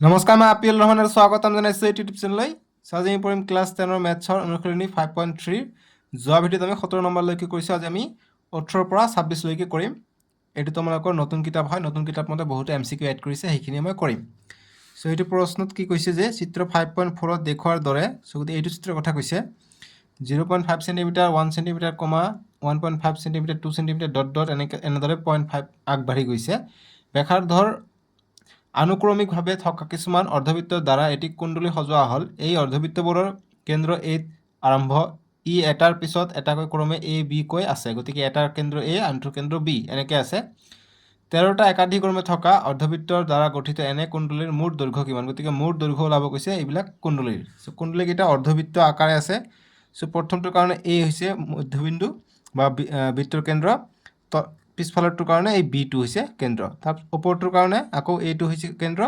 নমস্কাৰ, মই আপিল ৰহমানৰ স্বাগতম জনাইছোঁ এইটো ইউটিউব চেনেললৈ। আজি আমি পঢ়িম ক্লাছ 10 মেথছৰ অনুশীলনী 5.3। যোৱা ভিডিঅ'ত আমি 17 নম্বৰলৈকে কৰিছোঁ। আজি আমি 18 পৰা 26লৈকে কৰিম। এইটো তোমালোকৰ নতুন কিতাপ হয়। নতুন কিতাপ মতে বহুতো MCQ এড কৰিছে, সেইখিনি মই কৰিম। চ' এইটো প্ৰশ্নত কি কৈছে যে চিত্ৰ 5.4ত দেখুওৱাৰ দৰে, চ' এইটো চিত্ৰৰ কথা কৈছে। 0.5 চেণ্টিমিটাৰ, 1 চেণ্টিমিটাৰ, 1.5 চেণ্টিমিটাৰ, 2 চেণ্টিমিটাৰ, এনেদৰে 0.5 আগবাঢ়ি গৈছে। ব্যাসাৰ্ধৰ আনুক্ৰমিকভাৱে থকা কিছুমান অৰ্ধবৃত্তৰ দ্বাৰা এটি কুণ্ডলী সজোৱা হ'ল। এই অৰ্ধবৃত্তবোৰৰ কেন্দ্ৰ এত আৰম্ভ, এটাৰ পিছত এটাকৈ ক্ৰমে A, B কৈ আছে। গতিকে এটাৰ কেন্দ্ৰ A, আনটোৰ কেন্দ্ৰ B এনেকৈ আছে। 13টা একাধিক্ৰমে থকা অৰ্ধবৃত্তৰ দ্বাৰা গঠিত এনে কুণ্ডলীৰ মুঠ দৈৰ্ঘ্য কিমান? গতিকে মুঠ দৈৰ্ঘ্য ওলাব কৈছে এইবিলাক কুণ্ডলীৰ। চ' কুণ্ডলীকেইটা অৰ্ধবৃত্ত আকাৰে আছে। চ' প্ৰথমটোৰ কাৰণে A হৈছে মধ্যবিন্দু বা বৃত্তৰ কেন্দ্ৰ, পিছফালৰটোৰ কাৰণে এই B2 হৈছে কেন্দ্ৰ। তাৰ ওপৰটোৰ কাৰণে আকৌ A2 হৈছে কেন্দ্ৰ,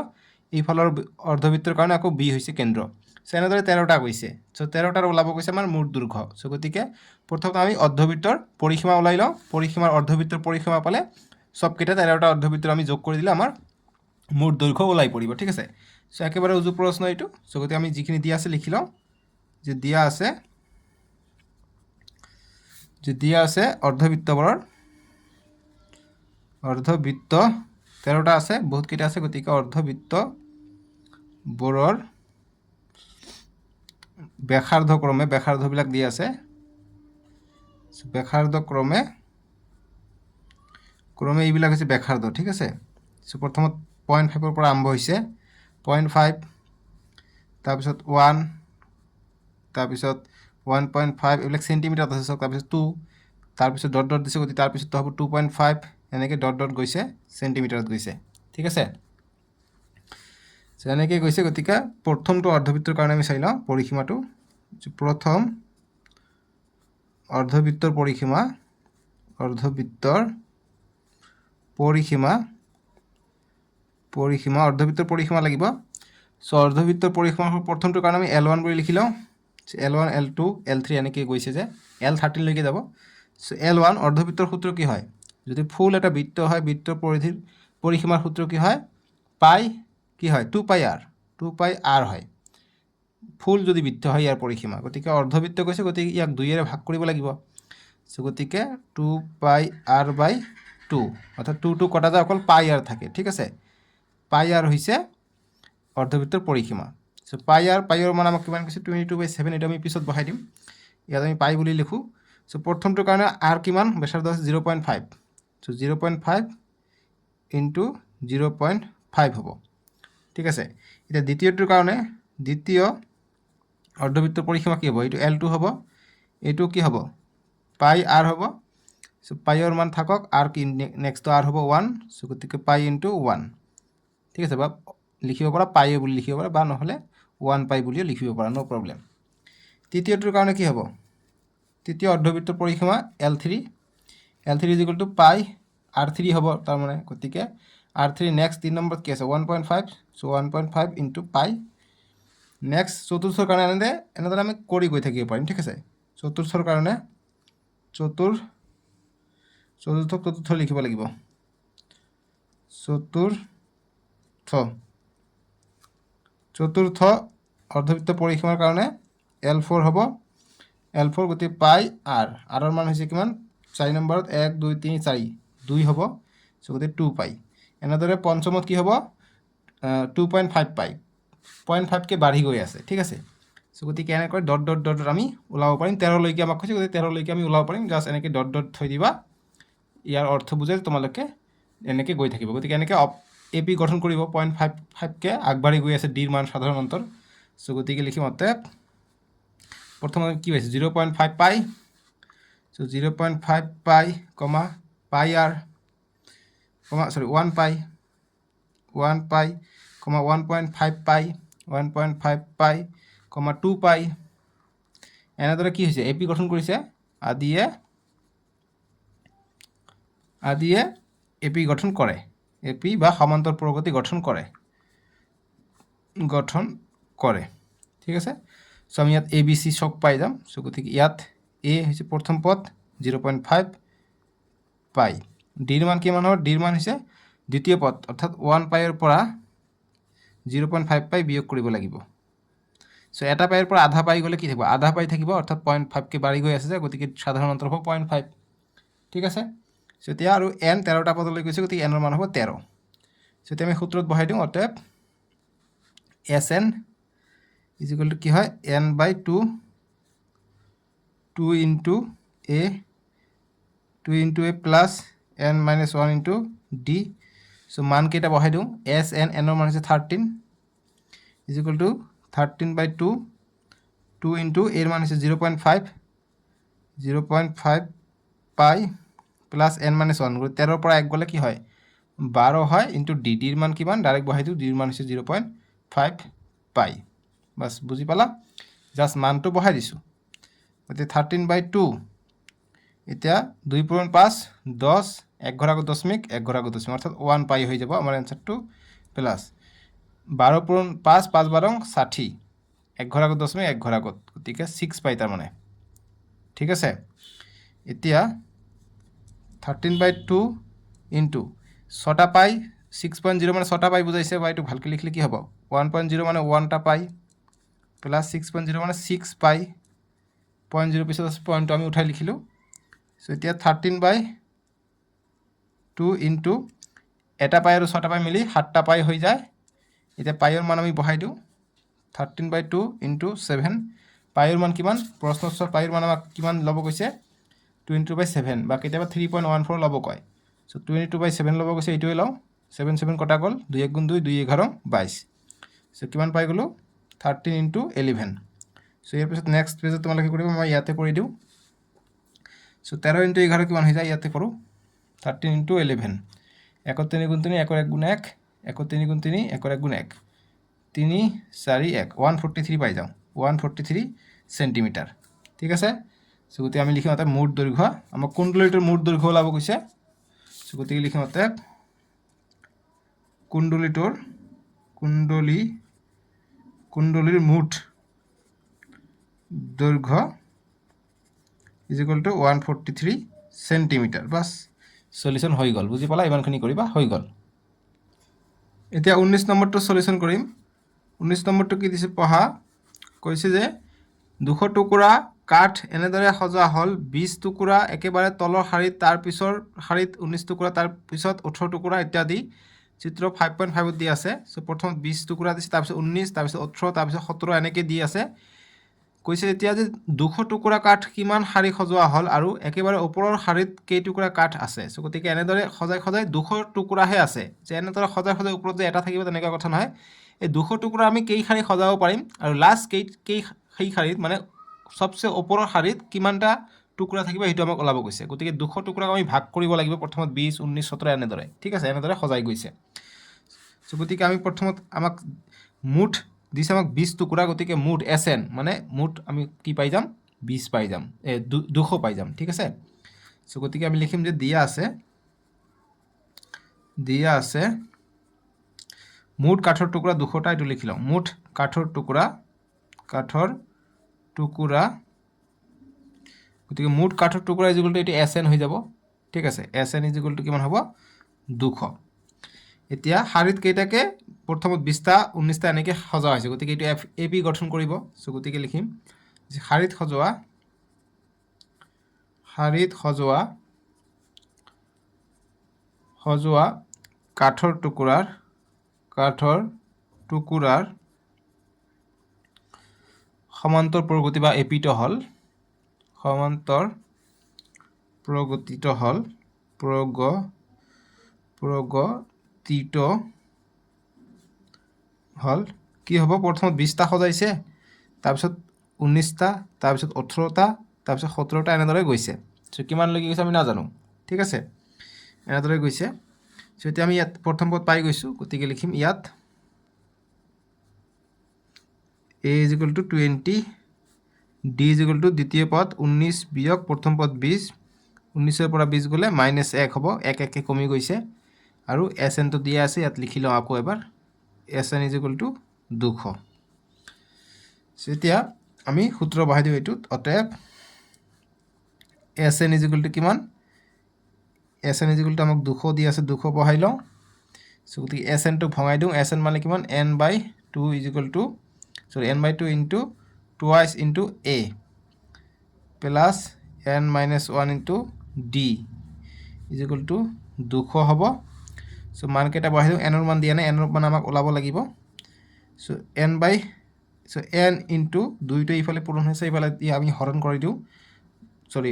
এইফালৰ অৰ্ধবৃত্তৰ কাৰণে আকৌ B হৈছে কেন্দ্ৰ। চ' এনেদৰে 13টা কৈছে। চ' 13টাৰ ওলাব কৈছে আমাৰ মুঠ দৈৰ্ঘ্য। চ' গতিকে প্ৰথমতে আমি অৰ্ধবৃত্তৰ পৰিসীমা ওলাই লওঁ। অৰ্ধবৃত্তৰ পৰিসীমা পালে চবকেইটা 13টা অৰ্ধবৃত্তৰ আমি যোগ কৰি দিলে আমাৰ মুঠ দৈৰ্ঘ্য ওলাই পৰিব। ঠিক আছে। চ' একেবাৰে উজু প্ৰশ্ন এইটো। চ' গতিকে আমি যিখিনি দিয়া আছে লিখি লওঁ যে দিয়া আছে অৰ্ধবৃত্তবোৰৰ 13টা আছে, বহুতকেইটা আছে। গতিকে অৰ্ধবৃত্তবোৰৰ ব্যাসাৰ্ধবিলাক দিয়া আছে। ব্যাসাৰ্ধ ক্ৰমে এইবিলাক হৈছে ব্যাসাৰ্ধ। ঠিক আছে। চ' প্ৰথমত 0.5ৰ পৰা আৰম্ভ হৈছে, 0.5, তাৰপিছত 1, তাৰপিছত 1.5, এইবিলাক চেণ্টিমিটাৰত আছে। তাৰপিছত 2, তাৰপিছত ডট দিছে। গতিকে তাৰপিছত হ'ব 2.5, এনেকৈ ডট গৈছে, চেণ্টিমিটাৰত গৈছে। ঠিক আছে। এনেকৈ গৈছে। গতিকে প্ৰথমটো অৰ্ধবৃত্তৰ কাৰণে আমি চাই লওঁ পৰিসীমাটো। প্ৰথম অৰ্ধবৃত্তৰ পৰিসীমা অৰ্ধবৃত্তৰ পৰিসীমা লাগিব। চ' অৰ্ধবৃত্তৰ পৰিসীমা প্ৰথমটোৰ কাৰণে আমি L1 বুলি লিখি লওঁ। L1, L2, L3 এনেকৈ গৈছে যে L13লৈকে যাব। চ' L1 অৰ্ধবৃত্তৰ সূত্ৰ কি হয়? যদি ফুল এটা বৃত্ত হয়, বৃত্তৰ পৰিসীমাৰ সূত্ৰ কি হয়? কি হয়? 2πr হয়। ফুল যদি বৃত্ত হয় ইয়াৰ পৰিসীমা। গতিকে অৰ্ধবৃত্ত কৈছে, গতিকে ইয়াক 2ৰে ভাগ কৰিব লাগিব। চ' গতিকে 2πr/2, অৰ্থাৎ 2 কটা যায়, অকল πr থাকে। ঠিক আছে। πr হৈছে অৰ্ধবৃত্তৰ পৰিসীমা। চ' পাইৰ মান আমাক কিমান কৈছে? 22/7। এইটো আমি পিছত বহাই দিম। ইয়াত আমি পাই বুলি লিখোঁ। চ' প্ৰথমটোৰ কাৰণে r কিমান? ব্যাসাৰ্ধ আছে 0.5। চ' 0.5 ইনটু 0.5 হ'ব। ঠিক আছে। এতিয়া দ্বিতীয়টোৰ কাৰণে দ্বিতীয় অৰ্ধবৃত্তৰ পৰিসীমা কি হ'ব? এইটো L2 হ'ব, এইটো কি হ'ব? πr হ'ব। চ' পাইৰ মান থাকক, r কি নেক্সটটো r হ'ব 1। চ' গতিকে পাই ইনটু 1। ঠিক আছে। বা লিখিব পাৰা পাই বুলি লিখিব পাৰা, বা নহ'লে 1π বুলিও লিখিব পাৰা, ন' প্ৰব্লেম। তৃতীয়টোৰ কাৰণে কি হ'ব? তৃতীয় অৰ্ধবৃত্তৰ পৰিসীমা L3 = πr3 হ'ব তাৰমানে। গতিকে r3 নেক্সট 3 নম্বৰত কি আছে? 1.5। চ' 1.5 ইনটু পাই। নেক্সট চতুৰ্থৰ কাৰণে এনেদৰে আমি কৰি গৈ থাকিব পাৰিম। ঠিক আছে। চতুৰ্থৰ কাৰণে চতুৰ্থ লিখিব লাগিব। চতুৰ্থ অৰ্ধবৃত্ত পৰিসীমাৰ কাৰণে L4 হ'ব। L4 গতিকে πr, ৰ মান হৈছে কিমান? 4 নম্বৰত 1, 2, 3, 4, 2 হ'ব। চ' গতিকে 2π। এনেদৰে পঞ্চমত কি হ'ব? 2.5π, 0.5কে বাঢ়ি গৈ আছে। ঠিক আছে। চ' গতিকে এনেকৈ ডট আমি ওলাব পাৰিম। 13লৈকে আমাক কৈছে, গতিকে 13লৈকে আমি ওলাব পাৰিম। জাষ্ট এনেকৈ ডট থৈ দিবা। ইয়াৰ অৰ্থ বুজাই তোমালোকে এনেকৈ গৈ থাকিব। গতিকে এনেকৈ AP গঠন কৰিব। 0.55কে আগবাঢ়ি গৈ আছে ডিৰ মান সাধাৰণ অন্তৰ। চ' গতিকে লিখিম অতএব প্ৰথমে কি পাইছে? 0.5π। চ' 0.5π, πr, 1π, 1.5π, 2π। এনেদৰে কি হৈছে? AP গঠন কৰিছে। আদিয়ে AP গঠন কৰে। AP বা সমান্তৰ প্ৰগতি গঠন কৰে। ঠিক আছে। চ' আমি ইয়াত ABC চক পাই যাম। চ' গতিকে ইয়াত A হৈছে প্ৰথম পদ 0.5π। ডিৰ মান কিমান হ'ব? ডিৰ মান হৈছে দ্বিতীয় পদ, অৰ্থাৎ 1πৰ পৰা 0.5 পাই বিয়োগ কৰিব লাগিব সো এটা পাইৰ পৰা আধা পাই গ'লে কি থাকিব আধা পাই থাকিব অৰ্থাৎ 0.5 কে বাঢ়ি গৈ আছে যে গতিকে সাধাৰণ অন্তৰ হ'ব 0.5 ঠিক আছে সো এতিয়া আৰু n 13টা পদলৈ গৈছে গতিকে n ৰ মান হ'ব 13 সো এতিয়া আমি সূত্ৰত বহাই দিওঁ অতএব Sn is equal to কি হয় n/2 2 into a 2 into a plus n minus 1 into d so মান কেইটা বহাই দিওঁ Sn n ৰ মান হৈছে 13 is equal to 13/2 2 into a ৰ মান হৈছে 0.5 pi plus n minus 1 13 ৰ পৰা 1 গ'লে কি হয় 12 হয় into d d ৰ মান কিমান ডাইৰেক্ট বহাই দিওঁ d ৰ মান হৈছে 0.5 pi বাস বুজি পালা জাস্ট মানটো বহাই দিছোঁ গতিকে 13/2 এতিয়া 2 × 5 10 1 ঘৰ আগত দশমিক 1 ঘৰ আগত দশমিক অৰ্থাৎ 1 পাই হৈ যাব আমাৰ এনসাৰটো প্লাস 12 × 5 5 12 60 1 ঘৰ আগত দশমিক 1 ঘৰ আগত গতিকে 6 পাই তাৰ মানে ঠিক আছে এতিয়া 13/2 ইনটু 6টা পাই 6.0 মানে 6টা পাই বুঝাইছে বা এটু ভালকে লিখলে কি হবে 1.0 মানে 1টা পাই প্লাস 6.0 মানে 6 পাই 0.0 পিছত পয়েন্ট আমি উঠাই লিখিলো সো এতিয়া 13/2 ইনটু এটা পাই আৰু 6টা পাই মিলি 7টা পাই হৈ যায় এতিয়া পাইৰ মান আমি বহাই দিওঁ 13/2 ইনটু 7 পাইৰ মান কিমান প্ৰশ্নস্থ পাইৰ মান আমাক কিমান ল'ব কৈছে 22/7 বা কেতিয়াবা 3.14 ল'ব কয় সো 22/7 ল'ব কৈছে এইটোৱে লওঁ 7 7 কটা গ'ল 2 1 2 2 11 22 সো কিমান পাই গ'লো 13 ইনটু 11 সো ইয়াৰ পিছত নেক্সট পেজত তোমালোকে কৰিব মই ইয়াতে কৰি দিওঁ সো 13 ইনটু 11 কিমান হৈ যায় ইয়াতে কৰোঁ 13 ইনটু 11 1 3 × 3 1 1 × 1 1 3 × 3 1 1 × 1 3 4 1 143 পাই যাওঁ 143 সেন্টিমিটার ঠিক আছে সো গতি আমি লিখিম অতএব মুঠ দৈৰ্ঘ্য আমাক কুণ্ডলীটোৰ মুঠ দৈৰ্ঘ্য ওলাব কৈছে সো গতিকে লিখিম অতএব কুণ্ডলীৰ মুঠ দৈৰ্ঘ্য is equal to 143 সেন্টিমিটাৰ বাস সলিউশন হৈ গ'ল বুজি পালা ইমানখিনি কৰিবা হৈ গ'ল এতিয়া 19 নম্বৰটো সলিউশন কৰিম 19 নম্বৰটো কি দিছে পঢ়া কৈছে যে 200 টুকুৰা কাঠ এনেদৰে সজা হল 20 টুকুৰা একেবাৰে তলৰ শাৰীত তাৰ পিছৰ শাৰীত 19 টুকুৰা তাৰ পিছত 18 টুকুৰা ইত্যাদি চিত্ৰ 5.5 দি আছে সো প্ৰথম 20 টুকুৰা দিছে তাৰ পিছত 19 তাৰ পিছত 18 তাৰ পিছত 17 এনেকৈ দি আছে কৈছে এতিয়া যে 200 টুকুৰা কাঠ কিমান শাৰী সজোৱা হল আৰু একেবাৰে ওপৰৰ শাৰীত কেই টুকুৰা কাঠ আছে সো গতিকে এনেদৰে সজাই সজাই 200 টুকুৰাহে আছে যে এনেদৰে সজাই সজাই ওপৰত যে এটা থাকিব তেনেকুৱা কথা নহয় এই 200 টুকুৰা আমি কেই শাৰী সজাব পাৰিম আৰু লাষ্ট কেই সেই শাৰীত মানে সবচেয়ে ওপৰৰ শাৰীত কিমানটা টুকুৰা থাকিব হেতু আমাক ওলাব কৈছে গতিকে 200 টুকুৰাক আমি ভাগ কৰিব লাগিব প্ৰথমত 20 19 17 এনেদৰে ঠিক আছে এনেদৰে সজাই গৈছে সো গতিকে আমি প্ৰথমত আমাক মুঠ দিছে আমাক 20 টুকুৰা গতিকে মুঠ Sn মানে মুঠ আমি কি পাই যাম 20 পাই যাম 200 পাই যাম ঠিক আছে সো গতিকে আমি লিখিম যে দিয়া আছে মুঠ কাঠৰ টুকুৰা 200টা এটো লিখি লওঁ মুঠ কাঠৰ টুকুৰা গতিকে মুঠ কাঠৰ টুকুৰা ইজ ইকুয়াল টু এটো Sn হৈ যাব ঠিক আছে Sn ইজ ইকুয়াল টু কিমান হ'ব 200 এতিয়া শাৰীত কেইটাকে প্ৰথমত 20টা 19টা এনেকৈ সজোৱা হৈছে গতিকে এইটো AP গঠন কৰিব সো গতিকে লিখিম যে শাৰীত সজোৱা কাঠৰ টুকুৰাৰ সমান্তৰ প্ৰগতি বা এপিটো হল প্ৰগতিত হল কি হ'ব প্ৰথমত 20টা সজাইছে তাৰপিছত 19টা তাৰপিছত 18টা তাৰপিছত 17টা এনেদৰে গৈছে সো কিমান লাগি গৈছে আমি নাজানো ঠিক আছে এনেদৰে গৈছে সো এতিয়া আমি ইয়াত প্ৰথম পদ পাই গৈছো গতিকে লিখিম ইয়াত a is equal to 20 d is equal to দ্বিতীয় পদ 19 বিয়োগ প্ৰথম পদ 20 19 ৰ পৰা 20 গলে -1 হ'ব 1 1 কে কমি গৈছে আৰু Sn তো দিয়া আছে ইয়াত লিখি লওঁ আকৌ এবাৰ Sn is equal to 200 so এতিয়া আমি সূত্ৰ বহাই দিও এটুত অতএব Sn is equal to কিমান Sn is equal to আমাক 200 দিয়া আছে 200 বহাই লওঁ সো গতিকে এছ এনটোক ভঙাই দিওঁ এছ এন মানে কিমান n/2 is equal to n/2 into twice into A plus n-1 into D is equal to 200 হ'ব সো মানকেইটা বহাই দিওঁ এনৰ মান দিয়া নাই এনৰ মান আমাক ওলাব লাগিব সো n ইনটু 2টো ইফালে পূৰণ হৈছে ইফালে আমি হৰণ কৰি দিওঁ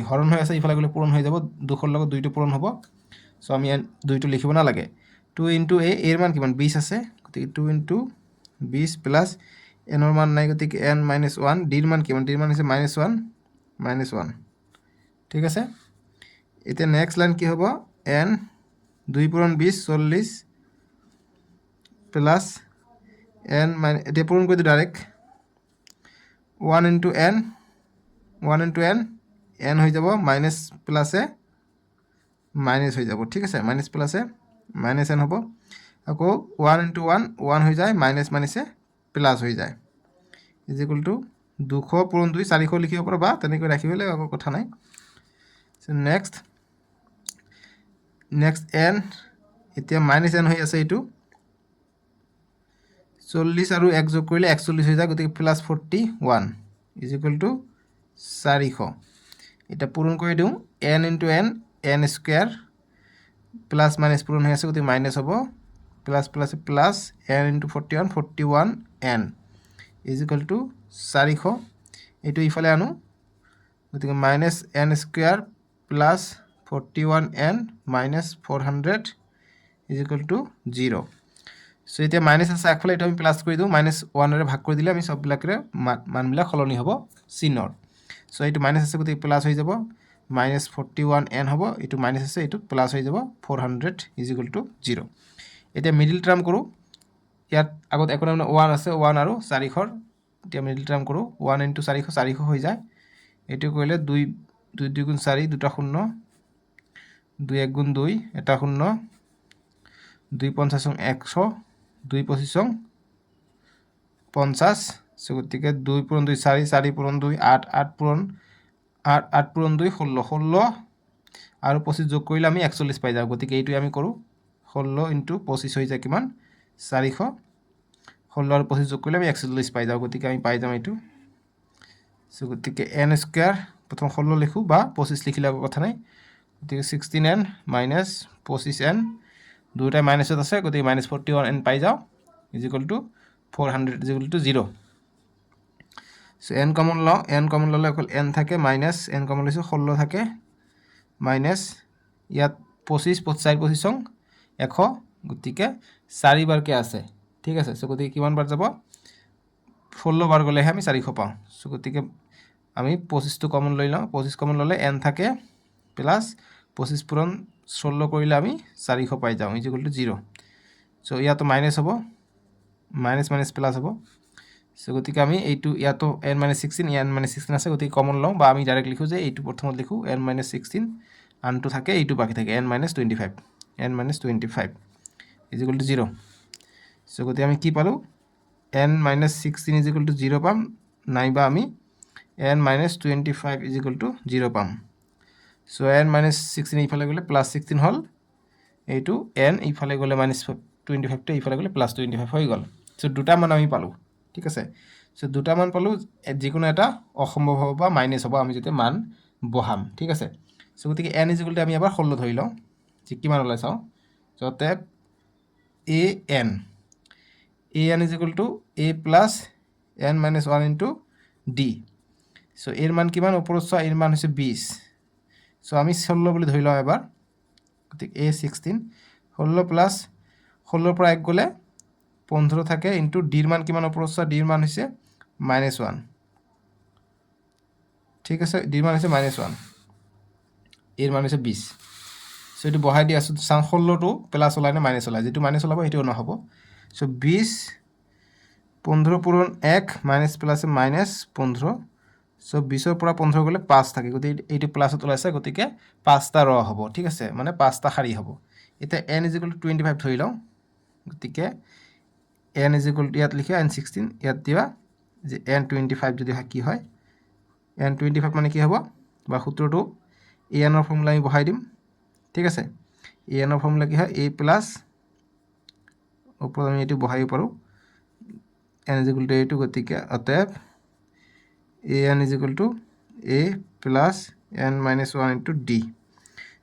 হৰণ হৈ আছে ইফালে গ'লে পূৰণ হৈ যাব 200 লগত 2টো পূৰণ হ'ব সো আমি 2টো লিখিব নালাগে 2 ইনটু এ এৰ মান কিমান 20 আছে গতিকে 2 ইনটু 20 প্লাছ এনৰ মান নাই গতিকে n-1 ডিৰ মান কিমান ডিৰ মান হৈছে -1 ঠিক আছে এতিয়া নেক্সট লাইন কি হ'ব n 2 পূৰণ 20 40 প্লাছ n এতিয়া পূৰণ কৰি দিওঁ ডাইৰেক্ট 1 ইনটু n n হৈ যাব মাইনাছ প্লাছে মাইনাছ হৈ যাব ঠিক আছে মাইনাছ প্লাছে মাইনাছ n হ'ব আকৌ 1 ইনটু 1 হৈ যায় মাইনাছ মাইনাছে প্লাছ হৈ যায় ইজ ইকুৱেল টু 200 পূৰণ 2 400 লিখিব পাৰোঁ বা তেনেকৈ ৰাখিবলৈ একো কথা নাই নেক্সট n এতিয়া -n হৈ আছে এইটো 40 আৰু 1 যোগ কৰিলে 41 হৈ যায় গতিকে প্লাছ 41 ইজ ইকুৱেল টু 400 এটা পূৰণ কৰি দিওঁ n into n square plus minus পূৰণ হৈ আছে গতিকে মাইনাছ হ'ব plus plus plus n into 41 n is equal to 400 এইটো ইফালে আনো গতিকে minus n square plus 41n minus 400 is equal to 0 so এতিয়া মাইনাছ আছে একফালে এটা আমি প্লাছ কৰি দিওঁ -1 ৰে ভাগ কৰি দিলে আমি সববিলাকৰে মানবিলাক সলনি হ'ব চিনৰ সো এইটো মাইনাছ আছে গতিকে প্লাছ হৈ যাব -41n হ'ব এইটো মাইনাছ আছে এইটো প্লাছ হৈ যাব 400 ইজ ইকুৱেল টু 0 এতিয়া মিডল টাৰ্ম কৰোঁ ইয়াত আগত একো নাই 1 আছে 1 আৰু 400 এতিয়া মিডল টাৰ্ম কৰোঁ 1 ইনটু 400 হৈ যায় এইটো কৰিলে 2 2 গুণ 4 দুটা শূন্য 2 1 গুণ 2 এটা শূন্য 2 50 100 2 25 50 সো গতিকে 2 পূৰণ 2 4 4 পূৰণ 2 8 8 পূৰণ 8 পূৰণ 2 16 আৰু 25 যোগ কৰিলে আমি 41 পাই যাওঁ গতিকে এইটোৱে আমি কৰোঁ 16 ইনটু 25 হৈ যায় কিমান 400 16 আৰু 25 যোগ কৰিলে আমি 41 পাই যাওঁ গতিকে আমি পাই যাম এইটো সো গতিকে n স্কয়াৰ প্ৰথম 16 লিখোঁ বা 25 লিখিলে একো কথা নাই গতিকে 16n মাইনাছ 25n দুটাই মাইনাছত আছে গতিকে -41n পাই যাওঁ is equal to 400 is equal to 0 so n common লওঁ n কমন ল'লে অকল n থাকে মাইনাছ n কমন লৈছোঁ 16 থাকে মাইনাছ ইয়াত 25 4 25 100 গতিকে 4 বাৰকৈ আছে ঠিক আছে সো গতিকে কিমান বাৰ যাব 16 বাৰ গ'লেহে আমি 400 পাওঁ সো গতিকে আমি 25টো কমন লৈ লওঁ 25 কমন ল'লে n থাকে প্লাছ 25 পূৰণ 16 কৰিলে আমি 400 পাই যাওঁ ইজ ইকুৱেল টু 0 সো ইয়াতো মাইনাছ হ'ব মাইনাছ মাইনাছ প্লাছ হ'ব সো গতিকে আমি এইটো ইয়াতো n-16 n-16 আছে গতিকে কমন লওঁ বা আমি ডাইৰেক্ট লিখোঁ যে এইটো প্ৰথমত লিখোঁ n-16 আনটো থাকে এইটো বাকী থাকে n-25 is equal to 0 so গতিকে আমি কি পালোঁ n-16 ইজ ইকুৱেল টু 0 পাম নাইবা আমি n-25 ইজ ইকুৱেল টু 0 পাম সো n-16 এইফালে গ'লে +16 হ'ল এইটো n এইফালে গ'লে -25টো এইফালে গ'লে +25 হৈ গ'ল সো দুটা মান আমি পালোঁ ঠিক আছে সো দুটা মান পালোঁ যিকোনো এটা অসম্ভৱ হ'ব বা মাইনাছ হ'ব আমি যেতিয়া মান বহাম ঠিক আছে সো গতিকে n ইজ ইকুৱেল টু আমি এবাৰ 16 ধৰি লওঁ যে কিমান ওলাই চাওঁ যতে an is equal to a plus n-1 into d so এৰ মান কিমান ওপৰত চোৱা এৰ মান হৈছে 20 সো আমি 16 বুলি ধৰি লওঁ এবাৰ গতিকে a16 16 প্লাছ 16 পৰা 1 গ'লে 15 থাকে ইনটু ডিৰ মান কিমান ওপৰত চোৱা ডিৰ মান হৈছে -1 ঠিক আছে ডিৰ মান হৈছে -1 এর মান হৈছে 20 সো এটো বহাই দি আছো চাওঁ 16 টো প্লাছ ওলাই না মাইনাছ ওলাই যেটো মাইনাছ ওলাব এটো নহব সো 20 15 পূৰণ 1 মাইনাছ প্লাছে -15 সো 20 ৰ পৰা 15 গ'লে 5 থাকে গতিকে এইটো প্লাছত ওলাইছে গতিকে 5টা ৰ হ'ব ঠিক আছে মানে 5টা শাৰী হ'ব এতিয়া n = 25 ধৰি লওঁ গতিকে n = ইয়াত লিখা n16 ইয়াত দিবা যে n25 যদি কি হয় n25 মানে কি হ'ব বা সূত্ৰটো an ৰ ফৰ্মুলা আমি বহাই দিম ঠিক আছে an ৰ ফৰ্মুলা কি হয় a + ওপৰত আমি এইটো বহাব পাৰোঁ n is equal to a2 গতিকে অতএব an is equal to a plus n minus 1 into d.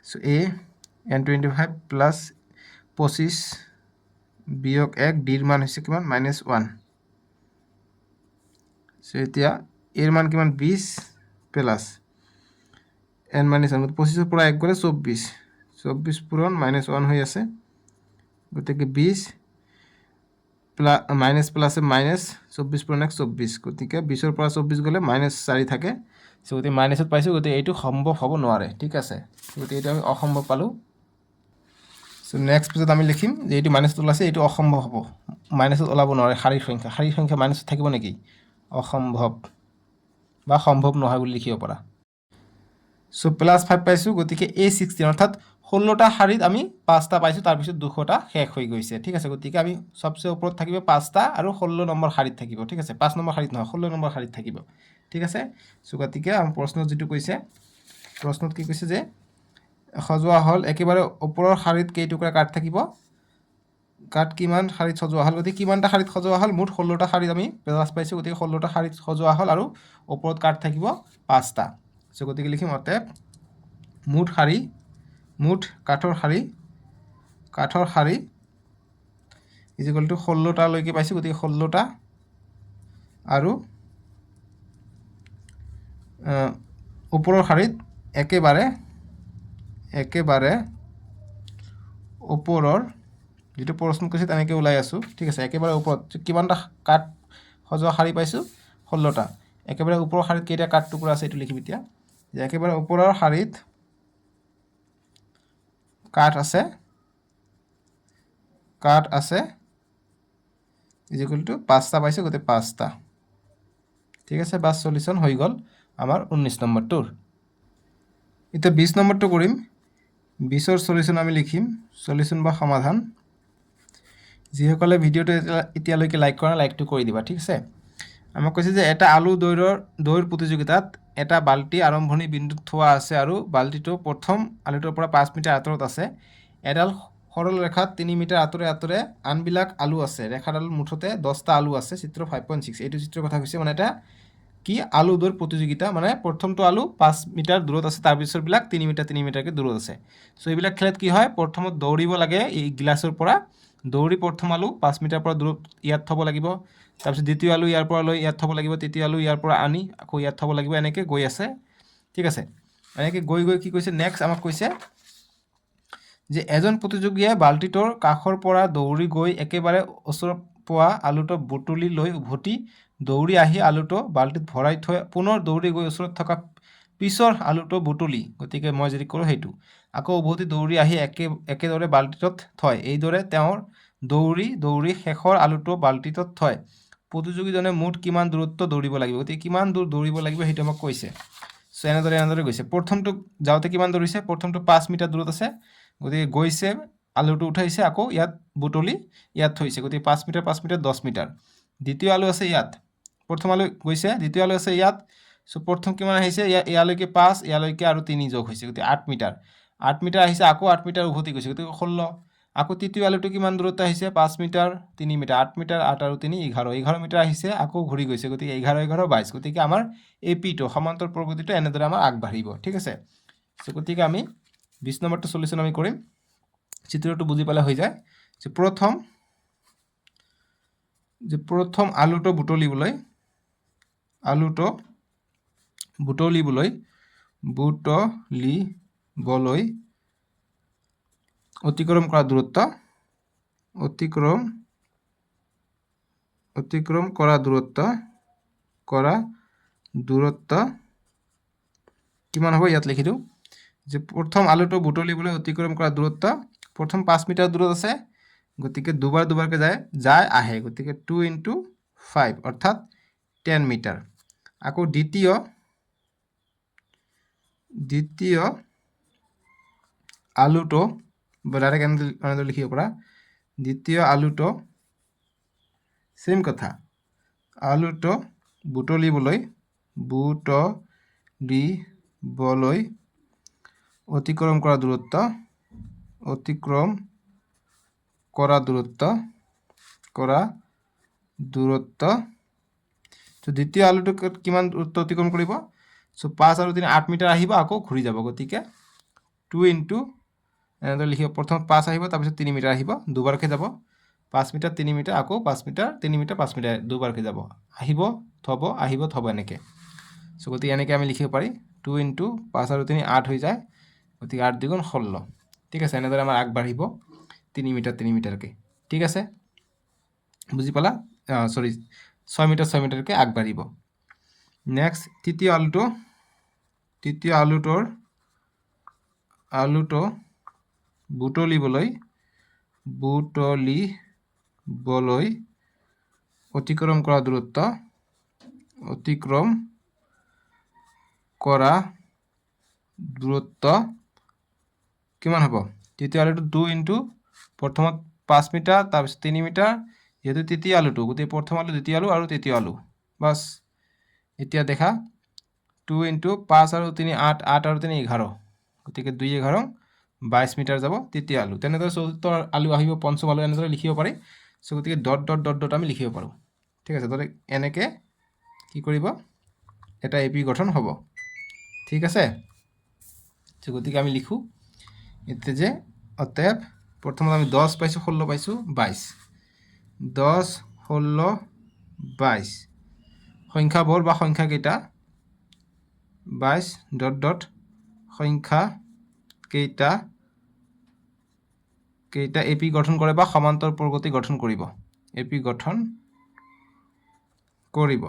So a n25 plus 25 বিয়োগ 1 d ৰ মান হৈছে কিমান -1. সো এতিয়া এৰ মান কিমান 20 প্লাস n minus 1 25 পৰা 1 গলে 24 পূরণ -1 হৈ আছে গতিকে 20 মাইনাস প্লাসে মাইনাস 24 পূরণ 1 24 গতিকে 20 ৰ পৰা 24 গলে -4 থাকে সো গতিকে মাইনাসত পাইছো গতিকে এইটো সম্ভৱ হ'ব নোৱাৰে ঠিক আছে গতিকে এটা আমি অসম্ভৱ পালো সো নেক্সট পেজত আমি লিখিম যে এইটো মাইনাসত ওলাছে এইটো অসম্ভৱ হ'ব মাইনাসত ওলাব নোৱাৰে শাৰীৰিক সংখ্যা মাইনাসত থাকিব নেকি অসম্ভৱ বা সম্ভৱ নহয় বুলি লিখিব পাৰা সো +5 পাইছো গতিকে a16 অৰ্থাৎ 16টা শাৰীত আমি 5টা পাইছো তাৰ পিছত 200টা শেষ হৈ গৈছে ঠিক আছে গতিকে আমি সবচেয়ে ওপৰত থাকিব 5টা আৰু 16 নম্বৰ শাৰীত থাকিব ঠিক আছে 5 নম্বৰ শাৰীত নহয় 16 নম্বৰ শাৰীত থাকিব ঠিক আছে সো গতিকে আমি প্ৰশ্নত যেটো কৈছে প্ৰশ্নত কি কৈছে যে সজোৱা হল একেবাৰে ওপৰৰ শাৰীত কেইটুকুৰা কাট থাকিব কাট কিমান শাৰীত সজোৱা হল গতিকে কিমানটা শাৰীত সজোৱা হল মুঠ 16টা শাৰীত আমি প্লাস পাইছো গতিকে 16টা শাৰীত সজোৱা হল আৰু ওপৰত কাট থাকিব 5টা সো গতিকে লিখিম অতএব মুঠ কাঠৰ শাৰী ইজ ইকুয়াল টু 16টা লৈকে পাইছো গতিকে 16টা আৰু ওপৰৰ শাৰীত একেবাৰে ওপৰৰ যেটো প্ৰশ্ন কৈছে তেনেকৈ ওলাই আছো ঠিক আছে একেবাৰে ওপৰত কিমানটা কাট সজোৱা শাৰী পাইছো 16টা একেবাৰে ওপৰৰ শাৰীত কেইটা কাট টুকুৰা আছে এটো লিখিম এতিয়া যে একেবাৰে ওপৰৰ শাৰীত কাট আছে ইজ ইকুয়াল টু 5টা পাইছো গতিকে 5টা ঠিক আছে বাস সলিউশন হৈ গল আমাৰ 19 নম্বৰটোৰ এতিয়া 20 নম্বৰটো কৰিম 20 ৰ সলিউশন আমি লিখিম সলিউশন বা সমাধান যিসকলে ভিডিওটো এতিয়ালৈকে লাইক কৰা লাইকটো কৰি দিবা ঠিক আছে আমাক কৈছে যে এটা আলু দৈৰ প্ৰতিযোগিতাত এটা বালটি আৰম্ভণি বিন্দুত থোৱা আছে আৰু বালটিটো প্ৰথম আলুটোৰ পৰা 5 মিটাৰ আঁতৰত আছে এডাল সৰল ৰেখাত 3 মিটাৰ আঁতৰে আনবিলাক আলু আছে ৰেখাডাল মুঠতে 10টা আলু আছে চিত্ৰ 5.6 এইটো চিত্ৰৰ কথা কৈছে মানে এটা কি আলু দৌৰ প্ৰতিযোগিতা মানে প্ৰথমটো আলু 5 মিটাৰ দূৰত আছে তাৰ পিছৰ বিলাক 3 মিটাৰকে দূৰত আছে সো এইবিলাক খেলত কি হয় প্ৰথমত দৌৰিব লাগে এই গ্লাছৰ পৰা দৌৰি প্ৰথম আলু 5 মিটাৰ পৰা দূৰত ইয়াত থব লাগিব তাৰ পিছত দ্বিতীয় আলু ইয়াৰ পৰা লৈ ইয়াত থব লাগিব তৃতীয় আলু ইয়াৰ পৰা আনি আকৌ ইয়াত থব লাগিব এনেকৈ গৈ আছে ঠিক আছে এনেকৈ গৈ কি কৈছে নেক্সট আমাক কৈছে যে এজন প্ৰতিযোগীয়ে বালটিটোৰ কাখৰ পৰা দৌৰি গৈ একেবাৰে ওচৰত পোৱা আলুটো বুটলি লৈ উভতি দৌৰি আহি আলুটো বালটিত ভৰাই থৈ পুনৰ দৌৰি গৈ ওচৰত থকা পিছৰ আলুটো বুটলি গতিকে মই যদি কৰো হেতু আকৌ উভতি দৌৰি আহি একেদৰে বালটিটোত থয় এইদৰে তেওঁৰ দৌৰি শেষৰ আলুটো বালটিটোত থয় প্ৰতিযোগীজনে মুঠ কিমান দূৰত্ব দৌৰিব লাগিব গতিকে কিমান দূৰ দৌৰিব লাগিব হেতু আমাক কৈছে সো এনেদৰে গৈছে প্ৰথমটো যাওতে কিমান দৌৰিছে প্ৰথমটো 5 মিটাৰ দূৰত আছে গতিকে গৈছে আলুটো উঠাইছে আকৌ ইয়াত বুটলি ইয়াত থৈছে গতিকে 5 মিটাৰ 10 মিটাৰ দ্বিতীয় আলু আছে ইয়াত প্ৰথম আলু গৈছে দ্বিতীয় আলু আছে ইয়াত সো প্ৰথম কিমান আহিছে ইয়ালৈকে 5 ইয়ালৈকে আৰু 3 যোগ হৈছে গতিকে 8 মিটাৰ আহিছে আকৌ 8 মিটাৰ উভতি গৈছে গতিকে 16 আকৌ তৃতীয় আলুটো কিমান দূৰত্ব আহিছে 5 মিটাৰ 3 মিটাৰ 8 মিটাৰ 8 আৰু 3 11 মিটাৰ আহিছে আকৌ ঘূৰি গৈছে গতিকে 11 22 গতিকে আমাৰ এপিটো সমান্তৰ প্ৰগতিটো এনেদৰে আমাৰ আগবাঢ়িব ঠিক আছে সো গতিকে আমি 20 নম্বৰটো সলিউশন আমি কৰিম চিত্ৰটো বুজি পালে হৈ যায় যে প্ৰথম আলুটো বুটলিবলৈ অতিক্ৰম কৰা দূৰত্ব কিমান হ'ব ইয়াত লিখি দিও যে প্ৰথম আলুটো বুটলিবলৈ অতিক্ৰম কৰা দূৰত্ব প্ৰথম 5 মিটাৰ দূৰত আছে গতিকে দুবাৰকে যায় আহে গতিকে 2 * 5 অৰ্থাৎ 10 মিটাৰ আকৌ দ্বিতীয় আলুটো ডাইৰেক্ট এনেদৰে লিখিব পৰা দ্বিতীয় আলুটো সেম কথা আলুটো বুটলিবলৈ অতিক্ৰম কৰা দূৰত্ব কৰা দূৰত্ব তো দ্বিতীয় আলুটো কিমান দূৰত্ব অতিক্ৰম কৰিব চ' 5 আৰু 3 8 মিটাৰ আহিব আকৌ ঘূৰি যাব গতিকে 2 ইনটু এনেদৰে লিখিব প্ৰথমত 5 আহিব তাৰপিছত 3 মিটাৰ আহিব দুবাৰকৈ যাব 5 মিটাৰ 3 মিটাৰ আকৌ 5 মিটাৰ 3 মিটাৰ 5 মিটাৰ দুবাৰকৈ যাব আহিব থ'ব এনেকৈ চ' গতিকে এনেকৈ আমি লিখিব পাৰি 2 ইনটু 5 আৰু 3 8 হৈ যায় গতিকে 8 2 16 ঠিক আছে এনেদৰে আমাৰ আগবাঢ়িব 3 মিটাৰকৈ ঠিক আছে বুজি পালা সৰি 6 মিটাৰকৈ আগবাঢ়িব নেক্সট তৃতীয় আলুটো বুটলিবলৈ অতিক্ৰম কৰা দূৰত্ব কিমান হ'ব তৃতীয় আলুটো 2 ইনটু প্ৰথমত 5 মিটাৰ তাৰপিছত 3 মিটাৰ যেহেতু তৃতীয় আলুটো গতিকে প্ৰথম আলু দ্বিতীয় আলু আৰু তৃতীয় আলু বাছ এতিয়া দেখা 2 ইনটু 5 আৰু 3 8 8 আৰু 3 11 গতিকে 2 11 22 মিটাৰ যাব তৃতীয় আলু তেনেদৰে চতুৰ্থ আলু আহিব পঞ্চম আলু এনেদৰে লিখিব পাৰি চ' গতিকে ডট ডট ডট ডট আমি লিখিব পাৰোঁ ঠিক আছে গতিকে এনেকৈ কি কৰিব এটা এপি গঠন হ'ব ঠিক আছে চ' গতিকে আমি লিখোঁ এতিয়া যে অতএব প্ৰথমত আমি 10 পাইছোঁ 16 পাইছোঁ 22 10 16 22 সংখ্যাবোৰ বা সংখ্যাকেইটা 22 ডট ডট সংখ্যা কেইটা এপি গঠন কৰে বা সমান্তৰ প্ৰগতি গঠন কৰিব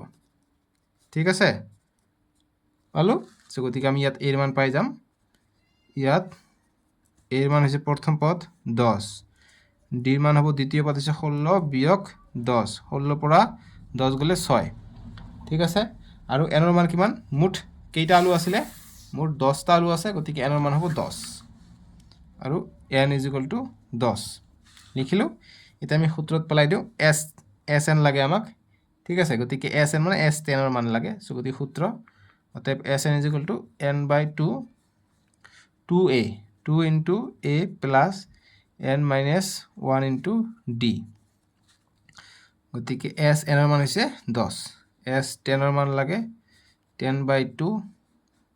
ঠিক আছে পালোঁ চ' গতিকে আমি ইয়াত এৰ মান পাই যাম ইয়াত এৰ মান হৈছে প্ৰথম পদ 10 ডিৰ মান হ'ব দ্বিতীয় পদ হৈছে 16 বিয়োগ 10 16 পৰা 10 গ'লে 6 ঠিক আছে আৰু এনৰ মান কিমান মুঠ কেইটা আলু আছিলে মুঠ 10টা আলু আছে গতিকে এনৰ মান হ'ব 10 আৰু n = 10 লিখিলোঁ এতিয়া আমি সূত্ৰত পেলাই দিওঁ SN লাগে আমাক ঠিক আছে গতিকে SN মানে S10ৰ মান লাগে চ' গতিকে সূত্ৰ অতএব SN = n/2 2a 2 into a plus n minus 1 into d গতিকে SN-ৰ মান হৈছে 10 S10ৰ মান লাগে 10/2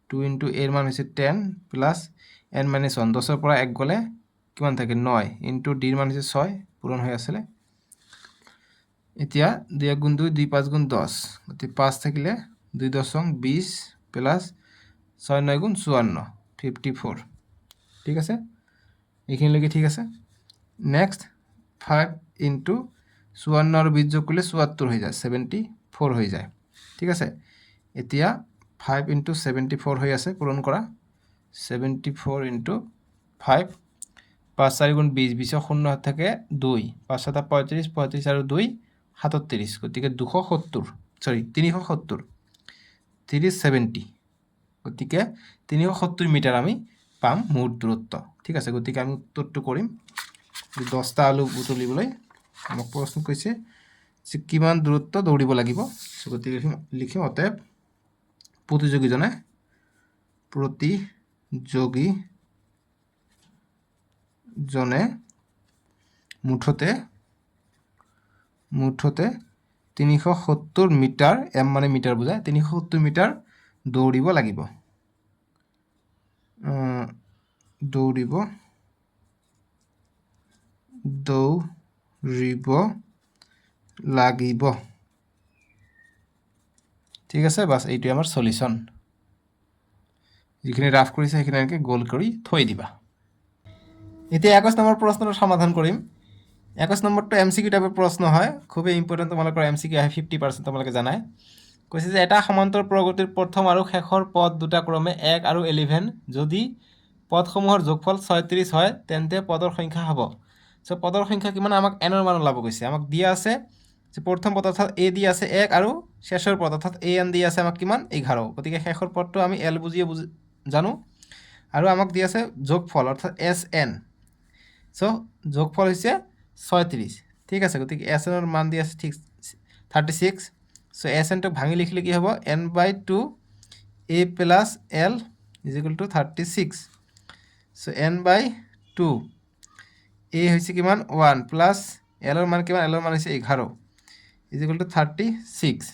2 ইনটু a-ৰ মান হৈছে 10 প্লাছ n মাইনাছ 1 10ৰ পৰা 1 গ'লে কিমান থাকে 9 ইনটু d-ৰ মান হৈছে 6 পূৰণ হৈ আছিলে এতিয়া 2 × 2 2 5 × 10 গতিকে 5 থাকিলে 2 দশমিক 20 প্লাছ 6 9 × 54 54 ঠিক আছে এইখিনিলৈকে ঠিক আছে নেক্সট 5 ইনটু 54 আৰু 20 যোগ কৰিলে 74 হৈ যায় 74 হৈ যায় ঠিক আছে এতিয়া 5 ইনটু 74 হৈ আছে পূৰণ কৰা 74 ইনটু 5 5 4 × 20 20 শূন্য থাকে 2 5 7 35 35 আৰু 2 37 গতিকে 370 370 গতিকে 370 মিটাৰ আমি পাম মুঠ দূৰত্ব ঠিক আছে গতিকে আমি উত্তৰটো কৰিম 10টা আলু বুটলিবলৈ আমাক প্ৰশ্ন কৈছে যে কিমান দূৰত্ব দৌৰিব লাগিব গতিকে লিখিম অতএব প্ৰতিযোগীজনে মুঠতে 370 মিটাৰ m মানে মিটাৰ বুজায় 370 মিটাৰ দৌৰিব লাগিব ঠিক আছে বাছ এইটোৱে আমাৰ সলিউশ্যন যিখিনি ৰাফ কৰিছে সেইখিনি এনেকৈ গোল কৰি থৈ দিবা এতিয়া 21 নম্বৰ প্ৰশ্নটো সমাধান কৰিম 21 নম্বৰটো MCQ টাইপৰ প্ৰশ্ন হয় খুবেই ইম্পৰ্টেণ্ট তোমালোকৰ MCQ আহে 50% তোমালোকে জানাই কৈছে যে এটা সমান্তৰ প্ৰগতিৰ প্ৰথম আৰু শেষৰ পদ দুটা ক্ৰমে 1 আৰু 11 যদি পদসমূহৰ যোগফল 36 হয় তেন্তে পদৰ সংখ্যা হ'ব চ' পদৰ সংখ্যা কিমান আমাক n-ৰ মান ওলাব কৈছে আমাক দিয়া আছে যে প্ৰথম পদ অৰ্থাৎ a দিয়া আছে 1 আৰু শেষৰ পদ অৰ্থাৎ an দিয়া আছে আমাক কিমান 11 গতিকে শেষৰ পদটো আমি l বুজিয়ে জানো আৰু আমাক দিয়া আছে যোগফল অৰ্থাৎ SN চ' যোগফল হৈছে 36 ঠিক আছে গতিকে SN-ৰ মান দিয়া আছে ঠিক 36 চ' SN-টোক ভাঙি লিখিলে কি হ'ব n/2 a plus l = 36 so' n/2 a হৈছে কিমান 1 প্লাছ এলৰ মান কিমান এলৰ মান হৈছে 11 ইজ ইকুৱেল টু 36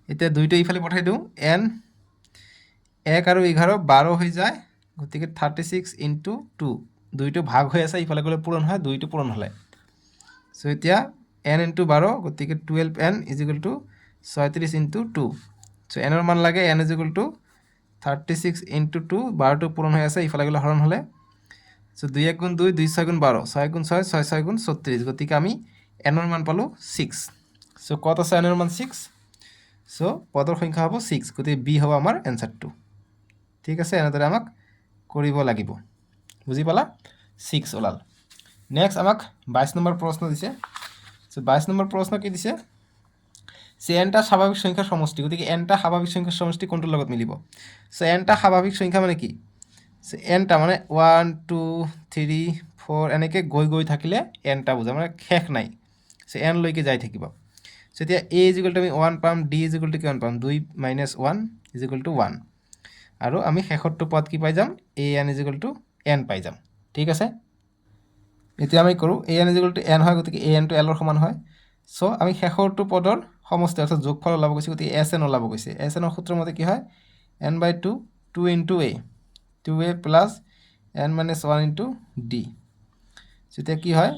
এতিয়া দুইটো ইফালে পঠাই দিওঁ n 1 আৰু 11 12 হৈ যায় গতিকে 36 ইনটু 2 দুইটো ভাগ হৈ আছে ইফালে গ'লে পূৰণ হয় দুইটো পূৰণ হ'লে সো এতিয়া n ইনটু 12 গতিকে 12n is equal to 36 into 2 so n এৰ মান লাগে n is equal to 36 into 2 12টো পূৰণ হৈ আছে ইফালে গ'লে হৰণ হ'লে সো 2 1 গুণ 2 2 6 গুণ 12 6 গুণ 6 6 6 গুণ 36 গতিকে আমি n এর মান পালো 6 সো কত আছে n এর মান 6 সো পদৰ সংখ্যা হ'ব 6 গতিকে বি হ'ব আমাৰ এনসাৰটো ঠিক আছে এনেদৰে আমাক কৰিব লাগিব বুজি পালা 6 ওলাল নেক্সট আমাক 22 নম্বৰ প্ৰশ্ন দিছে সো 22 নম্বৰ প্ৰশ্ন কি দিছে সে nটা স্বাভাবিক সংখ্যাৰ সমষ্টি গতিকে nটা স্বাভাবিক সংখ্যাৰ সমষ্টি কোনটোৰ লগত মিলিব সো nটা স্বাভাবিক সংখ্যা মানে কি সো nটা মানে 1 2 3 4 এনেকে গৈ থাকিলে nটা বুজা মানে শেষ নাই সো n লৈকে যাই থাকিব সো এতিয়া a ইজ ইকুৱেল টু আমি 1 পাম d ইজ ইকুৱেল টু কিমান পাম 2 - 1 ইজ ইকুৱেল টু 1 আৰু আমি শেষৰটো পদ কি পাই যাম an is equal to n পাই যাম ঠিক আছে এতিয়া আমি কৰো an is equal to n হয় গতিকে an টো l ৰ সমান হয় সো আমি শেষৰটো পদৰ সমষ্টি অৰ্থাৎ যোগফল ওলাব গৈছে গতিকে sn ওলাব গৈছে sn ৰ সূত্ৰ মতে কি হয় n/2 2 into a 2a plus n - 1 into d সেটা কি হয়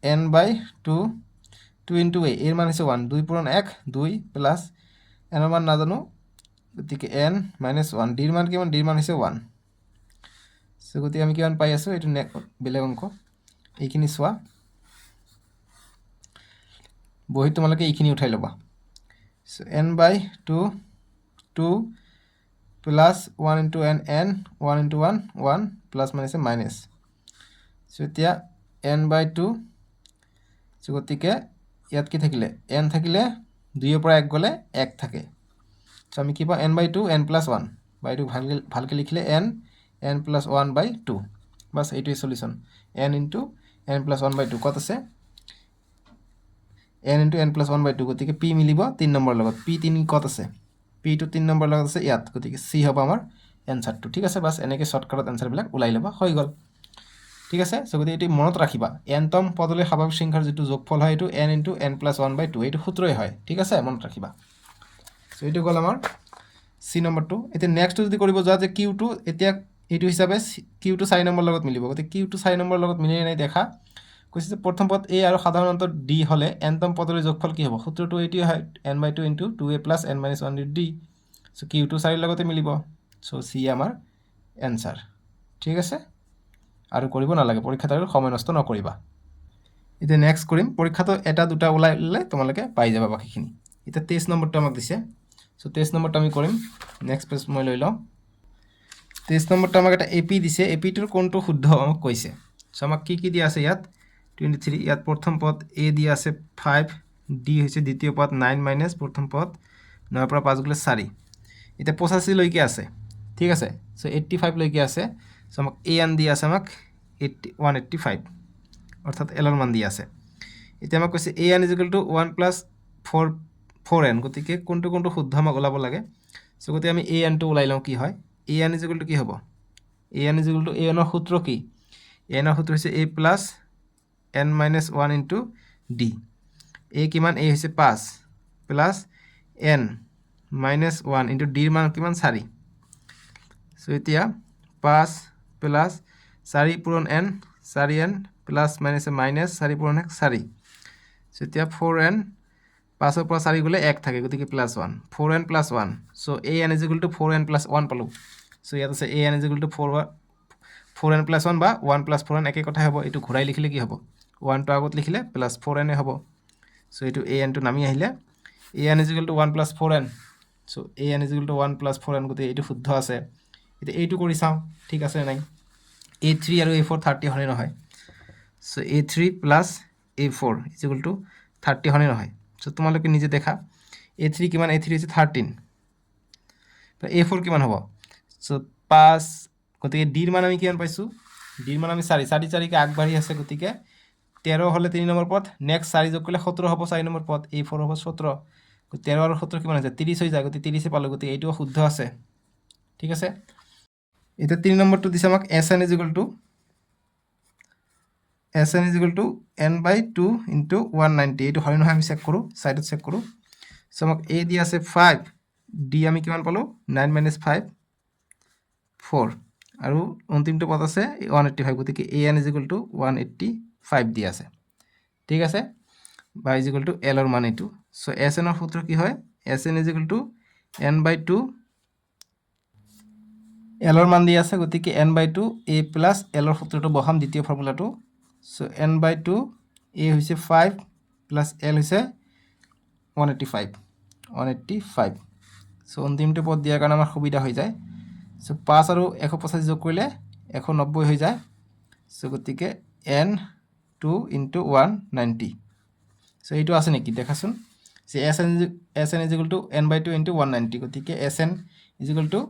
n/2 2 ইনটু a এর মান হচ্ছে 1 2 পূরণ 1 2 প্লাস n এর মান না জানো গতিকে n - 1 d এর মান কিমান d এর মান হচ্ছে 1 সো গতিকে আমি কিমান পাই আছো এটো বেলেগ অঙ্ক এইখিনি সোয়া বহি তোমালোকে এইখিনি উঠাই লবা so n/2 2 plus 1 into n n 1 into 1 1 plus মানে আছে মাইনাস সো এতিয়া n/2 সো গতিকে ইয়াত কি থাকিলে n থাকিলে 2 এর পৰা 1 গলে 1 থাকে সো আমি কি পাম n/2 n + 1 বাই 2 ভালকে লিখলে n n + 1/2 বাস এইটোই সলিউশন n ইনটু n + 1/2 কত আছে n ইনটু n + 1/2 গতিকে p মিলিব 3 নম্বৰ লগত p 3 কত আছে p টো 3 নম্বৰ লগত আছে ইয়াত গতিকে c হ'ব আমাৰ এনসারটো ঠিক আছে বাস এনেকে শর্টকাটত এনসার বিলাক উলাই লবা হৈ গল ঠিক আছে সো গতিকে এটি মনত রাখিবা nতম পদলৈ স্বাভাৱিক সংখ্যাৰ যেটো যোগফল হয় এটো n ইনটু n + 1/2 এটো সূত্ৰই হয় ঠিক আছে মনত ৰাখিবা সো এটো গল আমাৰ c নম্বৰটো এতিয়া নেক্সট যদি কৰিব যোৱা যে q2 এতিয়া এটো হিচাপে q2 4 নম্বৰ লগত মিলিব গতিকে q2 4 নম্বৰ লগত মিলে নাই দেখা কৈছে যে প্ৰথম পদ a আৰু সাধাৰণ অন্তৰ d হলে nতম পদলৈ যোগফল কি হ'ব সূত্ৰটো এটি হয় n/2 into 2a + n - 1 d so q2 4 লগতে মিলিব সো c আমাৰ এনসাৰ ঠিক আছে আৰু কৰিব নালাগে পৰীক্ষাত আৰু সময় নষ্ট নকৰিবা এতিয়া নেক্সট কৰিম পৰীক্ষাটো এটা দুটা ওলাইলে তোমালোকে পাই যাবা বাকিখিনি এটা 23 নম্বৰটো আমাক দিছে সো 23 নম্বৰটো আমি কৰিম নেক্সট পেজ মই লৈ লওঁ 23 নম্বৰটো আমাক এটা এপি দিছে এপিটোৰ কোনটো শুদ্ধ আমাক কৈছে সো আমাক কি দিয়া আছে ইয়াত 23 ইয়াত প্ৰথম পদ a দিয়া আছে 5 d হৈছে দ্বিতীয় পদ 9 মাইনাস প্ৰথম পদ 9 পৰা 5 গলে 4 এটা 85 লৈকে আছে ঠিক আছে সো 85 লৈকে আছে সো আমাক an দিয়া আছে আমাক 185 অর্থাৎ l এর মান দিয়া আছে এতিয়া আমাক কৈছে an = 1 + 4n গতিকে কোনটো শুদ্ধ আমাক ওলাব লাগে সো গতি আমি an টো ওলাই লওঁ কি হয় an = কি হ'ব an = an এর সূত্র কি an এর সূত্র হৈছে a + n - 1 into d a কিমান a হৈছে 5 প্লাস n - 1 ইনটু d এর মান কিমান 4 সো এতিয়া 5 প্লাস 4 পূরণ n 4n plus minus minus 4 পূরণ 1 4 সো এতিয়া 4n 5 এর পৰা 4 গলে 1 থাকে গতিকে plus 1 4n + 1 so an = 4n + 1 পালো সো ইয়াত আছে an = 4n + 1 বা 1 + 4n একে কথা হ'ব এটো ঘুৰাই লিখিলে কি হ'ব 1 টো আগত লিখিলে প্লাস 4n এ হ'ব সো এটো an টো নামি আহিলে an = 1 + 4n so an = 1 + 4n গতি এটো শুদ্ধ আছে এটা এইটো কৰি চাও ঠিক আছে নাই a3 আৰু a4 30 হনে নহয় সো a3 + a4 = 30 হনে নহয় সো তোমালোকে নিজে দেখা a3 কিমান a3 হৈছে 13 তো a4 কিমান হ'ব সো 5 গতিকে d এর মান আমি কিমান পাইছো d এর মান আমি 4 4 4 কে আগবাঢ়ি আছে গতিকে 13 হলে 3 নম্বৰ পদ নেক্সট 4 যোগ কৰিলে 17 হ'ব 4 নম্বৰ পদ a4 হ'ব 17 13 আৰু 17 কিমান আছে 30 হৈ যায় গতিকে 30 এ পালো গতিকে এইটো শুদ্ধ আছে ঠিক আছে এটা 3 নম্বৰটো দিছে আমাক sn = Sn is equal to n by 2 into 190 এইটো হয় নহয় আমি চেক কৰোঁ সাইডত চেক কৰোঁ সো আমাক a দি আছে 5 d আমি কিমান পালো 9 minus 5 4 আৰু অন্তিমটো পদ আছে 185 গতিকে an is equal to 185 দি আছে ঠিক আছে বা is equal to l ৰ মান এইটো সো Sn ৰ সূত্ৰ কি হয় Sn is equal to n by 2 l ৰ মান দি আছে গতিকে n by 2 a plus l ৰ সূত্ৰটো বহাম দ্বিতীয় ফৰ্মুলাটো সো n by 2 a হৈছে 5 plus l হৈছে 185 সো অন্তিমটো পদ দিয়াৰ কাৰণে আমাৰ সুবিধা হৈ যায় সো 5 আৰু 185 যোগ কৰিলে 190 হৈ যায় সো গতিকে n 2 into 190 সো এইটো আছে নেকি দেখাচোন সে Sn is equal to n by 2 into 190 গতিকে Sn is equal to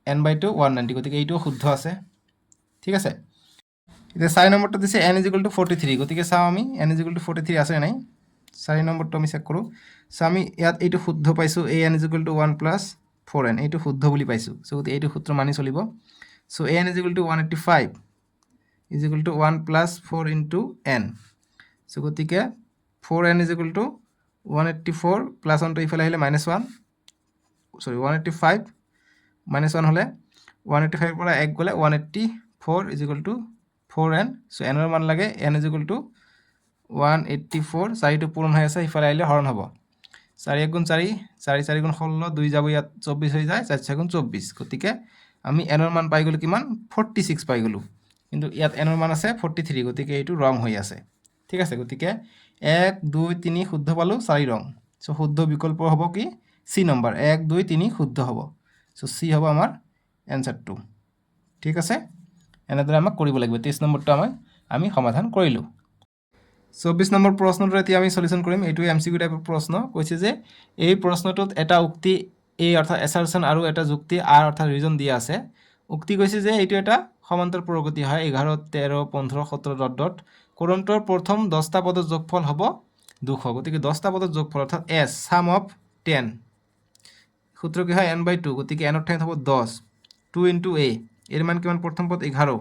n by 2 190 গতিকে এইটো শুদ্ধ আছে ঠিক আছে এতিয়া 4 নম্বৰটো দিছে n is equal to 43 গতিকে চাও আমি n is equal to 43 আছে নাই 4 নম্বৰটো আমি চেক কৰোঁ সো আমি ইয়াত এইটো শুদ্ধ পাইছো an is equal to 1 plus 4n এইটো শুদ্ধ বুলি পাইছো সো গতিকে এইটো সূত্ৰ মানি চলিব so an is equal to 185 is equal to 1 plus 4 into n so গতিকে 4n is equal to 184 plus 1 to ইফালে আহিলে -1 সরি 185 -1 হলে 185 পৰা 1 গলে 184 is equal to 4n so n ৰ মান লাগে n is equal to 184 4 টো পূৰণ হৈ আছে ইফালে আহিলে হৰণ হ'ব 4 1 গুণ 4 4 4 গুণ 16 2 যাব ইয়াত 24 হৈ যায় 4 6 গুণ 24 গতিকে আমি n ৰ মান পাই গলো কিমান 46 পাই গলো কিন্তু ইয়াত n ৰ মান আছে 43 গতিকে এইটো ৰং হৈ আছে ঠিক আছে গতিকে 1 2 3 শুদ্ধ পালো 4 ৰং সো শুদ্ধ বিকল্প হ'ব কি সি নম্বৰ 1 2 3 শুদ্ধ হ'ব সো সি হ'ব আমাৰ এনসাৰটো ঠিক আছে এনেদৰে আমাক কৰিব লাগিব 23 নম্বৰটো আমি সমাধান কৰিলো 24 নম্বৰ প্ৰশ্নটো এতিয়া আমি সলিউশন কৰিম এইটো এমসিকিউ টাইপৰ প্ৰশ্ন কৈছে যে এই প্ৰশ্নটোত এটা উক্তি a অৰ্থাৎ এছাৰশন আৰু এটা যুক্তি r অৰ্থাৎ ৰিজন দিয়া আছে উক্তি কৈছে যে এইটো এটা সমান্তৰ প্ৰগতি হয় 11 13 15 17 ডট ডট কোৰণটোৰ প্ৰথম 10টা পদৰ যোগফল হ'ব 200 গতিকে 10টা পদৰ যোগফল অৰ্থাৎ s সাম অফ 10 সূত্ৰ কি হয় n by 2 গতিকে n ৰ ঠাইত হ'ব 10 2 into a এৰ মান কিমান প্ৰথম পদ 11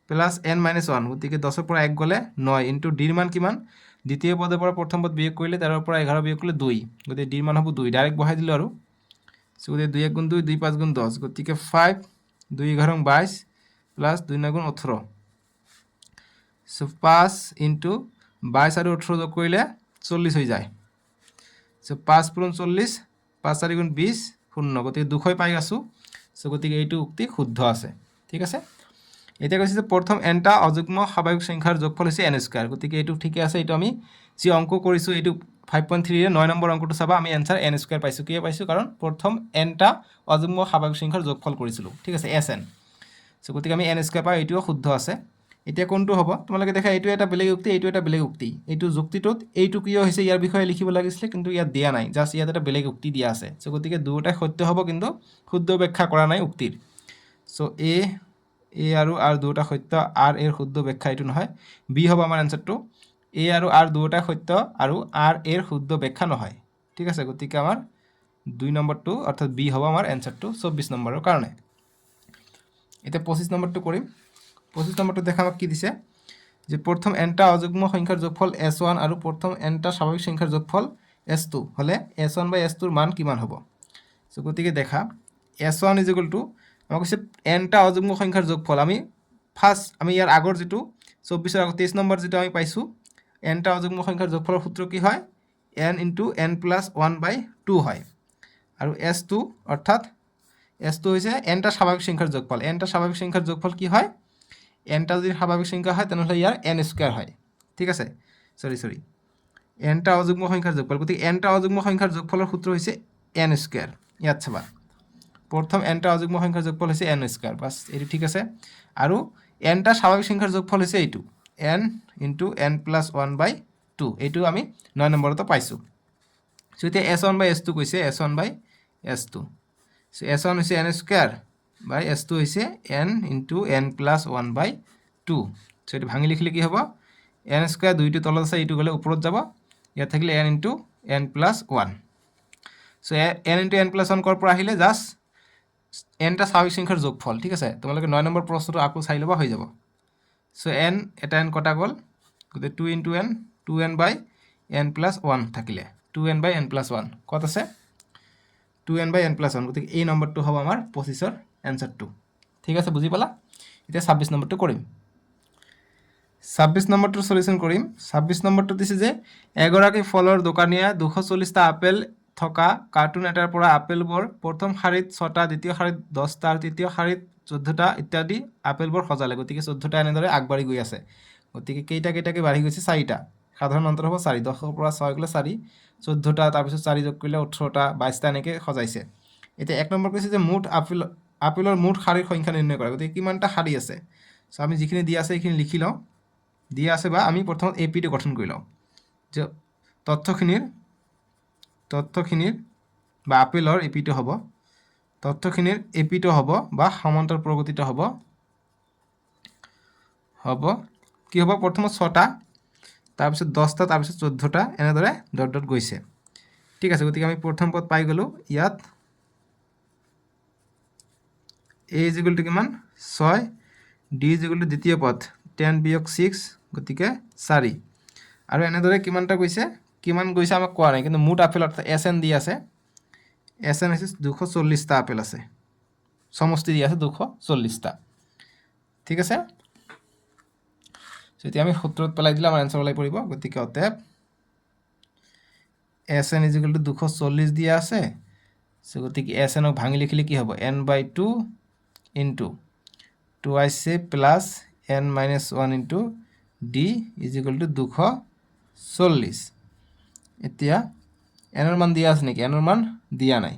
প্লাস n minus 1 গতিকে 10 ৰ পৰা 1 গলে 9 into d ৰ মান কিমান দ্বিতীয় পদৰ পৰা প্ৰথম পদ বিয়োগ কৰিলে 13 ৰ পৰা 11 বিয়োগ কৰিলে 2 গতিকে d ৰ মান হ'ব 2 ডাইৰেক্ট বহাই দিলো আৰু সো গতিকে 2 1 গুণ 2 2 5 গুণ 10 গতিকে 5 2 11 22 প্লাস 2 9 গুণ 18 সো 5 into 22 আৰু 18 যোগ কৰিলে 40 হৈ যায় সো 5 পূৰণ 40 5 4 গুণ 20 শূন্য গতিকে 200 পাই আছো সো গতিকে এইটো উক্তি শুদ্ধ আছে ঠিক আছে এতিয়া কৈছে যে প্ৰথম nটা অযুগ্ম স্বাভাৱিক সংখ্যাৰ যোগফল হৈছে n স্কয়াৰ গতিকে এইটো ঠিকই আছে এইটো আমি যি অংক কৰিছো এইটো 5.3 এৰ 9 নম্বৰ অংকটো চাবা আমি आंसर n স্কয়াৰ পাইছো কি পাইছো কাৰণ প্ৰথম nটা অযুগ্ম স্বাভাৱিক সংখ্যাৰ যোগফল কৰিছিলো ঠিক আছে sn সো গতিকে আমি n স্কয়ার পাই এইটোও শুদ্ধ আছে এতিয়া কোনটো হ'ব তোমালোকে দেখা এইটো এটা বেলেগ উক্তি এইটো এটা বেলেগ উক্তি এইটো যুক্তিটোত এইটো কি হৈছে ইয়াৰ বিষয়ে লিখিব লাগিছিল কিন্তু ইয়াত দিয়া নাই জাস্ট ইয়াত এটা বেলেগ উক্তি দিয়া আছে সো গতিকে দুটাই সত্য হ'ব কিন্তু শুদ্ধ ব্যাখ্যা কৰা নাই উক্তিৰ সো a আৰু r দুটা সত্য r এৰ শুদ্ধ ব্যাখ্যা এইটো নহয় b হ'ব আমাৰ आंसरটো a আৰু r দুটা সত্য আৰু r এৰ শুদ্ধ ব্যাখ্যা নহয় ঠিক আছে গতিকে আমাৰ 2 নম্বৰটো অৰ্থাৎ b হ'ব আমাৰ आंसरটো 24 নম্বৰৰ কাৰণে এটা 25 নম্বৰটো কৰিম 25 নম্বৰটো দেখা আমাক কি দিছে যে প্ৰথম nটা অযুগ্ম সংখ্যাৰ যোগফল s1 আৰু প্ৰথম nটা স্বাভাৱিক সংখ্যাৰ যোগফল s2 হলে s1 বাই s2 ৰ মান কিমান হ'ব সো গতিকে দেখা s1 = আমাক কৈছে nটা অযুগ্ম সংখ্যাৰ যোগফল আমি ফাৰ্স্ট আমি ইয়াৰ আগৰ যেটো 24 ৰ আগৰ 23 নম্বৰ যেটো আমি পাইছো nটা অযুগ্ম সংখ্যাৰ যোগফলৰ সূত্ৰ কি হয় n * n + 1/2 হয় আৰু s2 অৰ্থাৎ s2 হৈছে nটা স্বাভাৱিক সংখ্যাৰ যোগফল nটা স্বাভাৱিক সংখ্যাৰ যোগফল কি হয় nটা যদি স্বাভাৱিক সংখ্যা হয় তেনহলে ইয়াৰ n স্কয়াৰ হয় ঠিক আছে সৰি nটা অযুগ্ম সংখ্যাৰ যোগফল গতিকে nটা অযুগ্ম সংখ্যাৰ যোগফলৰ সূত্ৰ হৈছে n স্কয়াৰ ইয়াত চাবা প্ৰথম nটা অযুগ্ম সংখ্যাৰ যোগফল হৈছে n স্কয়াৰ বাস এটো ঠিক আছে আৰু nটা স্বাভাৱিক সংখ্যাৰ যোগফল হৈছে এইটো n * n + 1/2 এইটো আমি 9 নম্বৰতে পাইছো সো এতিয়া s1/s2 কৈছে s1/s2 সো s1 হৈছে n স্কয়াৰ বাই s2 হৈছে n * n + 1/2 সো এটা ভাঙি লিখলে কি হ'ব n স্কয়াৰ দুইটো তলত আছে এইটো গলে ওপৰত যাব ইয়াত থাকিলে n * n + 1 so n * n + 1 কৰ পৰা আহিলে জাস্ট nটা স্বাভাৱিক সংখ্যাৰ যোগফল ঠিক আছে তোমালোকে 9 নম্বৰ প্ৰশ্নটো আকৌ চাই লবা হৈ যাব সো n এটা n কটা গ'ল গতিকে 2 ইনটু n 2n বাই n প্লাছ 1 থাকিলে 2n বাই n প্লাছ 1 কত আছে 2n বাই n প্লাছ 1 গতিকে এই নম্বৰটো হ'ব আমাৰ 25ৰ এনসাৰটো ঠিক আছে বুজি পালা এতিয়া 26 নম্বৰটো কৰিম 26 নম্বৰটো সলিউশন কৰিম 26 নম্বৰটো দিছে যে এগৰাকী ফলৰ দোকানীয়ে 240টা আপেল থকা কাৰ্টুন এটাৰ পৰা আপেলবোৰ প্ৰথম শাৰীত 6টা দ্বিতীয় শাৰীত 10টা আৰু তৃতীয় শাৰীত 14টা ইত্যাদি আপেলবোৰ সজালে গতিকে 14টা এনেদৰে আগবাঢ়ি গৈ আছে গতিকে কেইটাকে বাঢ়ি গৈছে 4টা সাধাৰণ অন্তৰ হ'ব 4 10ৰ পৰা 6 গ'লে 4 14টা তাৰপিছত 4 যোগ কৰিলে 18টা 22টা এনেকৈ সজাইছে এতিয়া এক নম্বৰ কৈছে যে মুঠ আপেলৰ মুঠ শাৰীৰ সংখ্যা নিৰ্ণয় কৰা গতিকে কিমানটা শাৰী আছে সো আমি যিখিনি দিয়া আছে সেইখিনি লিখি লওঁ দিয়া আছে বা আমি প্ৰথমত এপিটো গঠন কৰি লওঁ যে তথ্যখিনিৰ বা আপেলৰ এপিটো হ'ব তথ্যখিনিৰ এপিটো হ'ব বা সমান্তৰ প্ৰগতিটো হ'ব কি হ'ব প্ৰথমত 6টা তাৰপিছত 10টা তাৰপিছত 14টা এনেদৰে ডট ডট গৈছে ঠিক আছে গতিকে আমি প্ৰথম পদ পাই গ'লো ইয়াত a is equal to কিমান 6 d is equal to দ্বিতীয় পদ 10 বিয়োগ 6 গতিকে 4 আৰু এনেদৰে কিমানটা গৈছে কিমান গৈছে আমাক কোৱা নাই কিন্তু মুঠ আপেল অৰ্থাৎ SN দি আছে SN হৈছে 240টা আপেল আছে সমষ্টি দি আছে 240টা ঠিক আছে সো এতিয়া আমি সূত্ৰত পেলাই দিলে আমাৰ আনসাৰ ওলাই পৰিব গতিকে অতএব SN is equal to 240 দিয়া আছে সো গতিকে SN ক ভাঙি লিখিলে কি হ'ব n/2 into 2ic plus n minus 1 into d is equal to 240 এতিয়া n এর মান দিয়া আছে নাকি n এর মান দিয়া নাই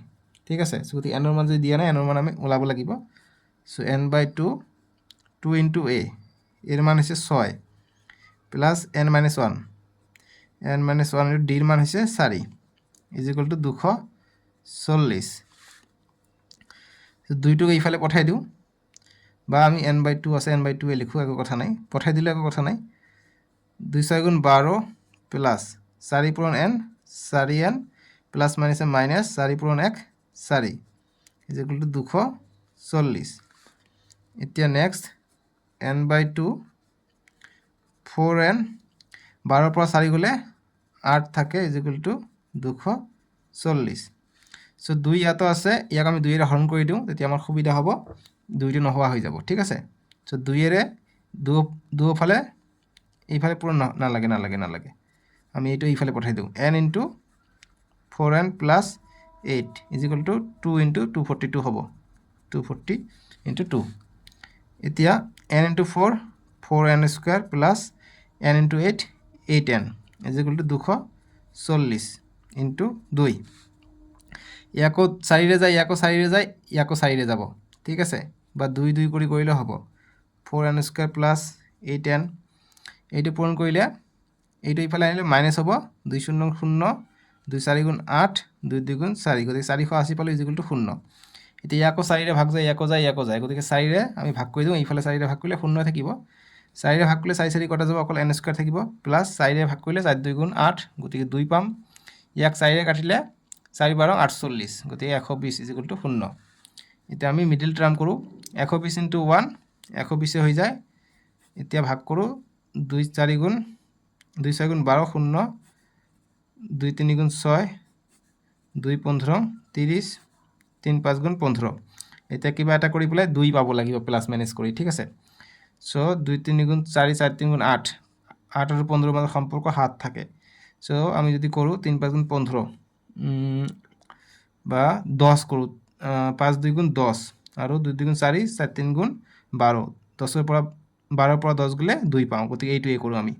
ঠিক আছে সো গতি n এর মান যদি দিয়া নাই n এর মান আমি ওলাব লাগিব সো n/2 2 into a এর মান হইছে 6 plus n minus 1 n minus 1 এর d এর মান হইছে 4 is equal to 240 সো দুইটোকে ইফালে পঠাই দিও বা আমি n/2 আছে n/2 এ লিখো একো কথা নাই পঠাই দিলে একো কথা নাই 2 6 গুণ 12 প্লাস 4 পূরণ n 4n প্লাস মাইনাসে মাইনাস 4 পূরণ 1 4 is equal to 240 এতিয়া নেক্সট n/2 4n 12 পৰা 4 গলে 8 থাকে is equal to 240 সো 2 ইয়াতো আছে ইয়াক আমি 2 এর হরণ কৰি দিও তেতিয়া আমাৰ সুবিধা হ'ব 2টো নহোৱা হৈ যাব ঠিক আছে সো 2 এৰে 2 ফালে এইফালে পুরো না লাগে আমি এইটো এইফালে পঠাই দিও n into 4n plus 8 is equal to 2 into 242 হ'ব 240 into 2 এতিয়া n into 4 4n square plus n into 8 8n is equal to 240 into 2 ইয়াকো 4 রে যায় ইয়াকো 4 রে যায় ইয়াকো 4 রে যাব ঠিক আছে বা 2 2 কৰি কৰিলে হ'ব 4n square plus 8n এইটো পূৰণ কৰিলে এইটো ইফালে আনিলে মাইনাস হ'ব 2 0 0 2 4 গুণ 8 2 2 গুণ 4 গতিকে 480 পালো ইজ ইকুয়াল টু 0 এতিয়া ইয়াকো 4 ৰে ভাগ যায় ইয়াকো যায় গতিকে 4 ৰে আমি ভাগ কৰি দিও ইফালে 4 ৰে ভাগ কৰিলে 0 থাকিব 4 ৰে ভাগ কৰিলে 4 4 কটা যাব অকল n স্কয়াৰ থাকিব প্লাস 4 ৰে ভাগ কৰিলে 4 2 গুণ 8 গতিকে 2 পাম ইয়াক 4 ৰে কাটিলে 4 12 48 গতিকে 120 ইজ ইকুয়াল টু 0 এতিয়া আমি মিডল টার্ম কৰো 120 * 1 120 হৈ যায় এতিয়া ভাগ কৰো 2 4 গুণ 2 6 গুণ 12 0 2 3 গুণ 6 2 15 30 3 5 গুণ 15 এতিয়া কিবা এটা কৰি পেলাই 2 পাব লাগিব প্লাস মাইনাস কৰি ঠিক আছে সো 2 3 গুণ 4 4 3 গুণ 8 8 আর 15 মধ্যে সম্পর্ক 7 থাকে সো আমি যদি করু 3 5 গুণ 15 বা 10 করু 5 2 গুণ 10 আর 2 2 গুণ 4 4 3 গুণ 12 10 এর পৰা 12 পৰা 10 গলে 2 পাও গতিকে এইটোই কৰু আমি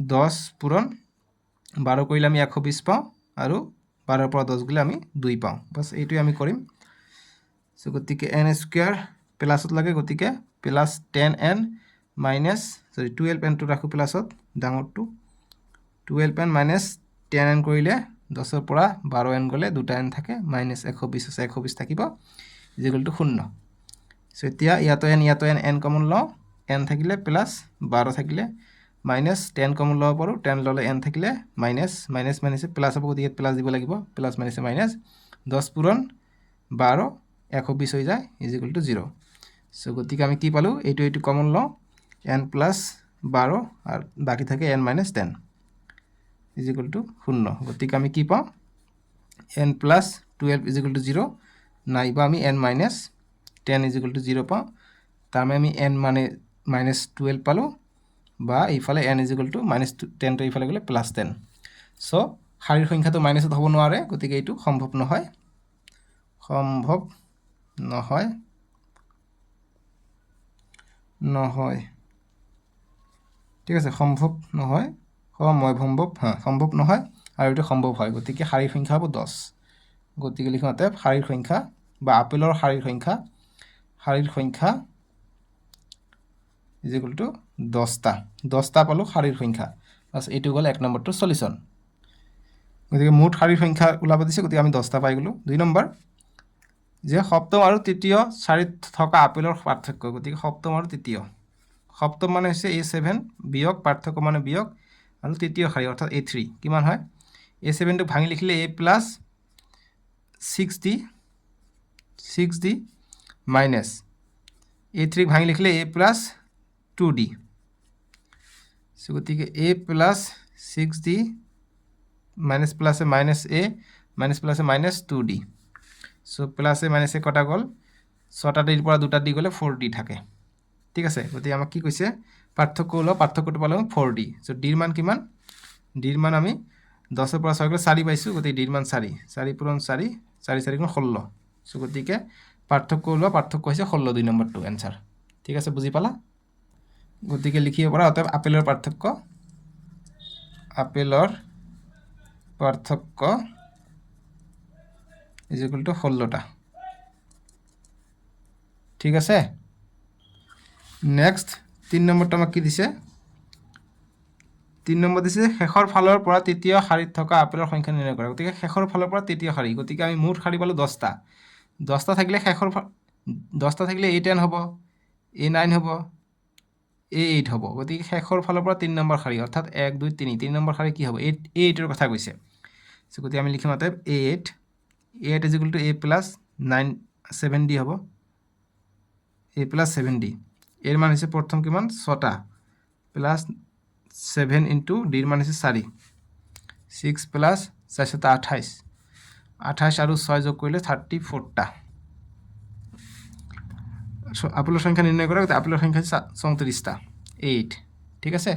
10 পূৰণ 12 কইলে আমি 120 পাও আৰ 12 পৰা 10 গলে আমি 2 পাও বাস এইটোই আমি কৰিম সো গতিকে n স্কয়ার প্লাসত লাগে গতিকে plus 10n minus 12n two রাখো প্লাসত ডাঙৰটো 12n মাইনাস 10n কৰিলে 10 এৰ পৰা 12n গলে দুটা n থাকে মাইনাস 120 আছে 120 থাকিব ইজ ইকুয়াল টু 0 সো এতিয়া ইয়াতো n কমন লও n থাকিলে প্লাস 12 থাকিলে মাইনাস 10 কমন লও পাৰো 10 ললে n থাকিলে মাইনাস মাইনাস মাইনাসে প্লাস হ'ব গতিকে প্লাস দিব লাগিব প্লাস মাইনাসে মাইনাস 10 পূরণ 12 120 হৈ যায় ইজ ইকুয়াল টু 0 সো গতিকে আমি কি পালো এইটো কমন লও n প্লাস 12 আর বাকি থাকে n minus 10 is equal to 0 গতিকে আমি কি পাওঁ n plus 12 is equal to 0 নাইবা আমি n minus 10 is equal to 0 পাওঁ তাৰ মানে আমি n মানে মাইনাস 12 পালোঁ বা এইফালে n is equal to minus 10 তো এইফালে গ'লে প্লাস 10 সো শাৰীৰ সংখ্যাটো মাইনাছত হ'ব নোৱাৰে গতিকে এইটো সম্ভৱ নহয় ঠিক আছে সম্ভৱ নহয় সম্ভৱ নহয় আৰু এইটো সম্ভৱ হয় গতিকে শাৰীৰ সংখ্যা হ'ব 10 গতিকে লিখোঁ অতএব শাৰীৰ সংখ্যা বা আপেলৰ শাৰীৰ সংখ্যা ইজ ইকুয়াল টু 10টা পালোঁ শাৰীৰ সংখ্যা বাস এইটো গ'ল 1 নম্বৰটো সলিউশন গতিকে মুঠ শাৰীৰ সংখ্যা ওলাব দিছে গতিকে আমি 10টা পাই গ'লো 2 নম্বৰ যে সপ্তম আৰু তৃতীয় শাৰীত থকা আপেলৰ পাৰ্থক্য গতিকে সপ্তম আৰু তৃতীয় সপ্তম মানে হৈছে a7 বিয়োগ পাৰ্থক্য মানে বিয়োগ আৰু তৃতীয় শাৰী অৰ্থাৎ a3 কিমান হয় a7 টো ভাঙি লিখিলে a plus 6d minus a3 ভাঙি লিখিলে a প্লাস 2d সো গতিকে a প্লাস 6d মাইনাস প্লাসে মাইনাস a মাইনাস প্লাসে মাইনাস 2d সো প্লাসে মাইনাসে কটা গ'ল 6টা ডিৰ পৰা 2টা দি গ'লে 4d থাকে ঠিক আছে গতিকে আমাক কি কৈছে পাৰ্থক্য ওলাও পাৰ্থক্যটো পালোঁ 4d সো ডিৰ মান কিমান ডিৰ মান আমি 10 পৰা 6 গ'লে 4 পাইছোঁ গতিকে ডিৰ মান 4 4 পূৰণ 4 4 4 গুণ 16 সো গতিকে পাৰ্থক্য ওলোৱা পাৰ্থক্য হৈছে 16 2 নম্বৰটো এনসাৰ ঠিক আছে বুজি পালা গতিকে লিখিব পৰা অতএব আপেলৰ পাৰ্থক্য ইজ ইকুয়াল টু 16টা ঠিক আছে নেক্সট 3 নম্বৰটো আমাক কি দিছে 3 নম্বৰ দিছে শেষৰ ফালৰ পৰা তৃতীয় শাৰীত থকা আপেলৰ সংখ্যা নিৰ্ণয় কৰা গতিকে শেষৰ ফালৰ পৰা তৃতীয় শাৰী গতিকে আমি মুঠ শাৰী পালোঁ 10টা থাকিলে শেষৰ 10টা থাকিলে a10 হ'ব a9 হ'ব a8 হ'ব গতিকে শেষৰ ফালৰ পৰা 3 নম্বৰ শাৰী অৰ্থাৎ 1 2 3 নম্বৰ শাৰী কি হ'ব a8 এৰ কথা কৈছে সো গতিকে আমি লিখিম অতএব a8 is equal to a plus 7d হ'ব a প্লাস 7d এর মান হৈছে প্ৰথম কিমান 6টা প্লাস 7 ইনটু d এৰ মান হৈছে 4 6 প্লাস 4 7 28 আৰু 6 যোগ কৰিলে 34টা আপেলৰ সংখ্যা নিৰ্ণয় কৰা গতিকে আপেলৰ সংখ্যা 34টা 8 ঠিক আছে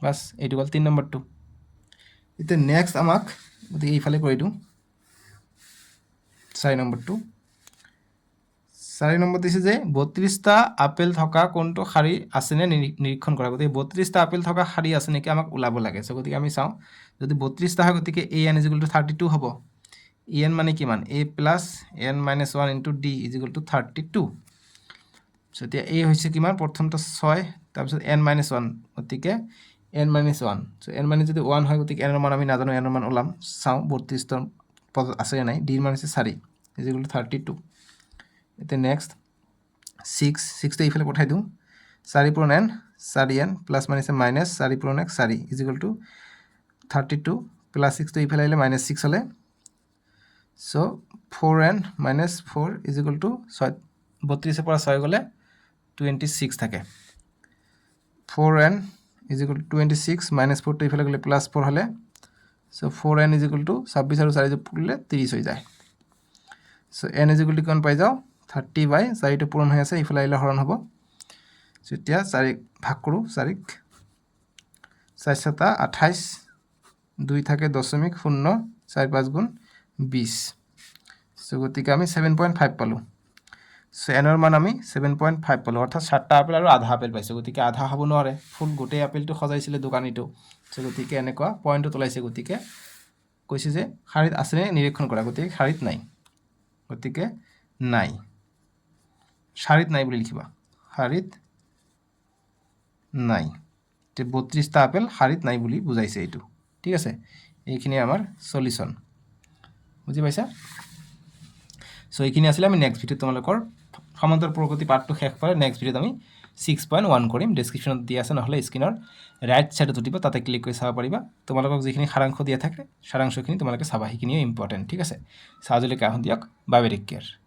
বাস এইটো গ'ল 3 নম্বৰটো এতিয়া নেক্সট আমাক গতিকে এইফালে কৰি দিওঁ 4 নম্বৰটো 4 নম্বৰ দিছে যে 32টা আপেল থকা কোনটো শাৰী আছে নে নিৰীক্ষণ কৰা গতিকে 32টা আপেল থকা শাৰী আছে নেকি আমাক ওলাব লাগে সো গতিকে আমি চাওঁ যদি 32টা হয় গতিকে an = 32 হ'ব an মানে কিমান a plus n minus 1 into d = 32 so এতিয়া a হৈছে কিমান প্ৰথমটো 6 তাৰপিছত n minus 1 গতিকে n minus 1 সো n মানে যদি 1 হয় গতিকে n এর মান আমি নাজানো n এর মান ওলাম চাওঁ 32 ৰ পদ আছে নাই d এর মান হৈছে 4 = 32 এতে নেক্সট 6 তো এইফালে পঠাই দিওঁ 4 পূৰণ n 4n plus minus minus 4 পূৰণ x 4 = 32 প্লাস 6 তো এইফালে আহিলে মাইনাস 6 হলে সো 4n minus 4 = 6 32 এর পৰা 6 গলে 26 থাকে 4n = 26 minus 4 তো এইফালে গলে প্লাস 4 হলে সো 4n = 26 আৰু 4 যোগ কৰিলে 30 হৈ যায় সো n = কিমান পাই যাও 30/4 টো পূৰণ হৈ আছে এইফালে আহিলে হৰণ হ'ব সো এতিয়া 4 ভাগ কৰো 4 4 7 28 2 থাকে 0.0 4 5 গুণ 20 সো গতিকে আমি 7.5 পালো সো n এর মান আমি 7.5 পালো অর্থাৎ 7টা আপেল আৰু আধা আপেল পাইছো গতিকে আধা হ'ব নোৱাৰে ফুল গোটেই আপেলটো সজাইছিল দোকানীটো সো গতিকে এনেকুৱা পইণ্টটো তোলাইছে গতিকে কৈছে যে শাৰীত আছে নে নিৰীক্ষণ কৰা গতিকে শাৰীত নাই গতিকে নাই শাৰীত নাই বুলি লিখিবা শাৰীত নাই তে 32টা আপেল শাৰীত নাই বুলি বুজাইছে এইটো ঠিক আছে এইখিনি আমাৰ সলিউশন বুজি পাইছা সো এইখিনি আছিল আমি নেক্সট ভিডিওত তোমালোকৰ সমান্তৰাল প্ৰকৃতি পাৰ্টটো শেষ কৰে নেক্সট ভিডিওত আমি 6.1 কৰিম ডেসক্ৰিপচনত দিয়া আছে নহলে স্ক্ৰিনৰ ৰাইট সাইডত দিব তাতে ক্লিক কৰি চাব পাৰিবা তোমালোকক যিখিনি সাৰাংশ দিয়া থাকে সাৰাংশখিনি তোমালোকে চাবা সেইখিনিও ইম্পৰ্টেন্ট ঠিক আছে সাজলৈকে আহোঁ দিয়ক বাই বাই টেক কেয়াৰ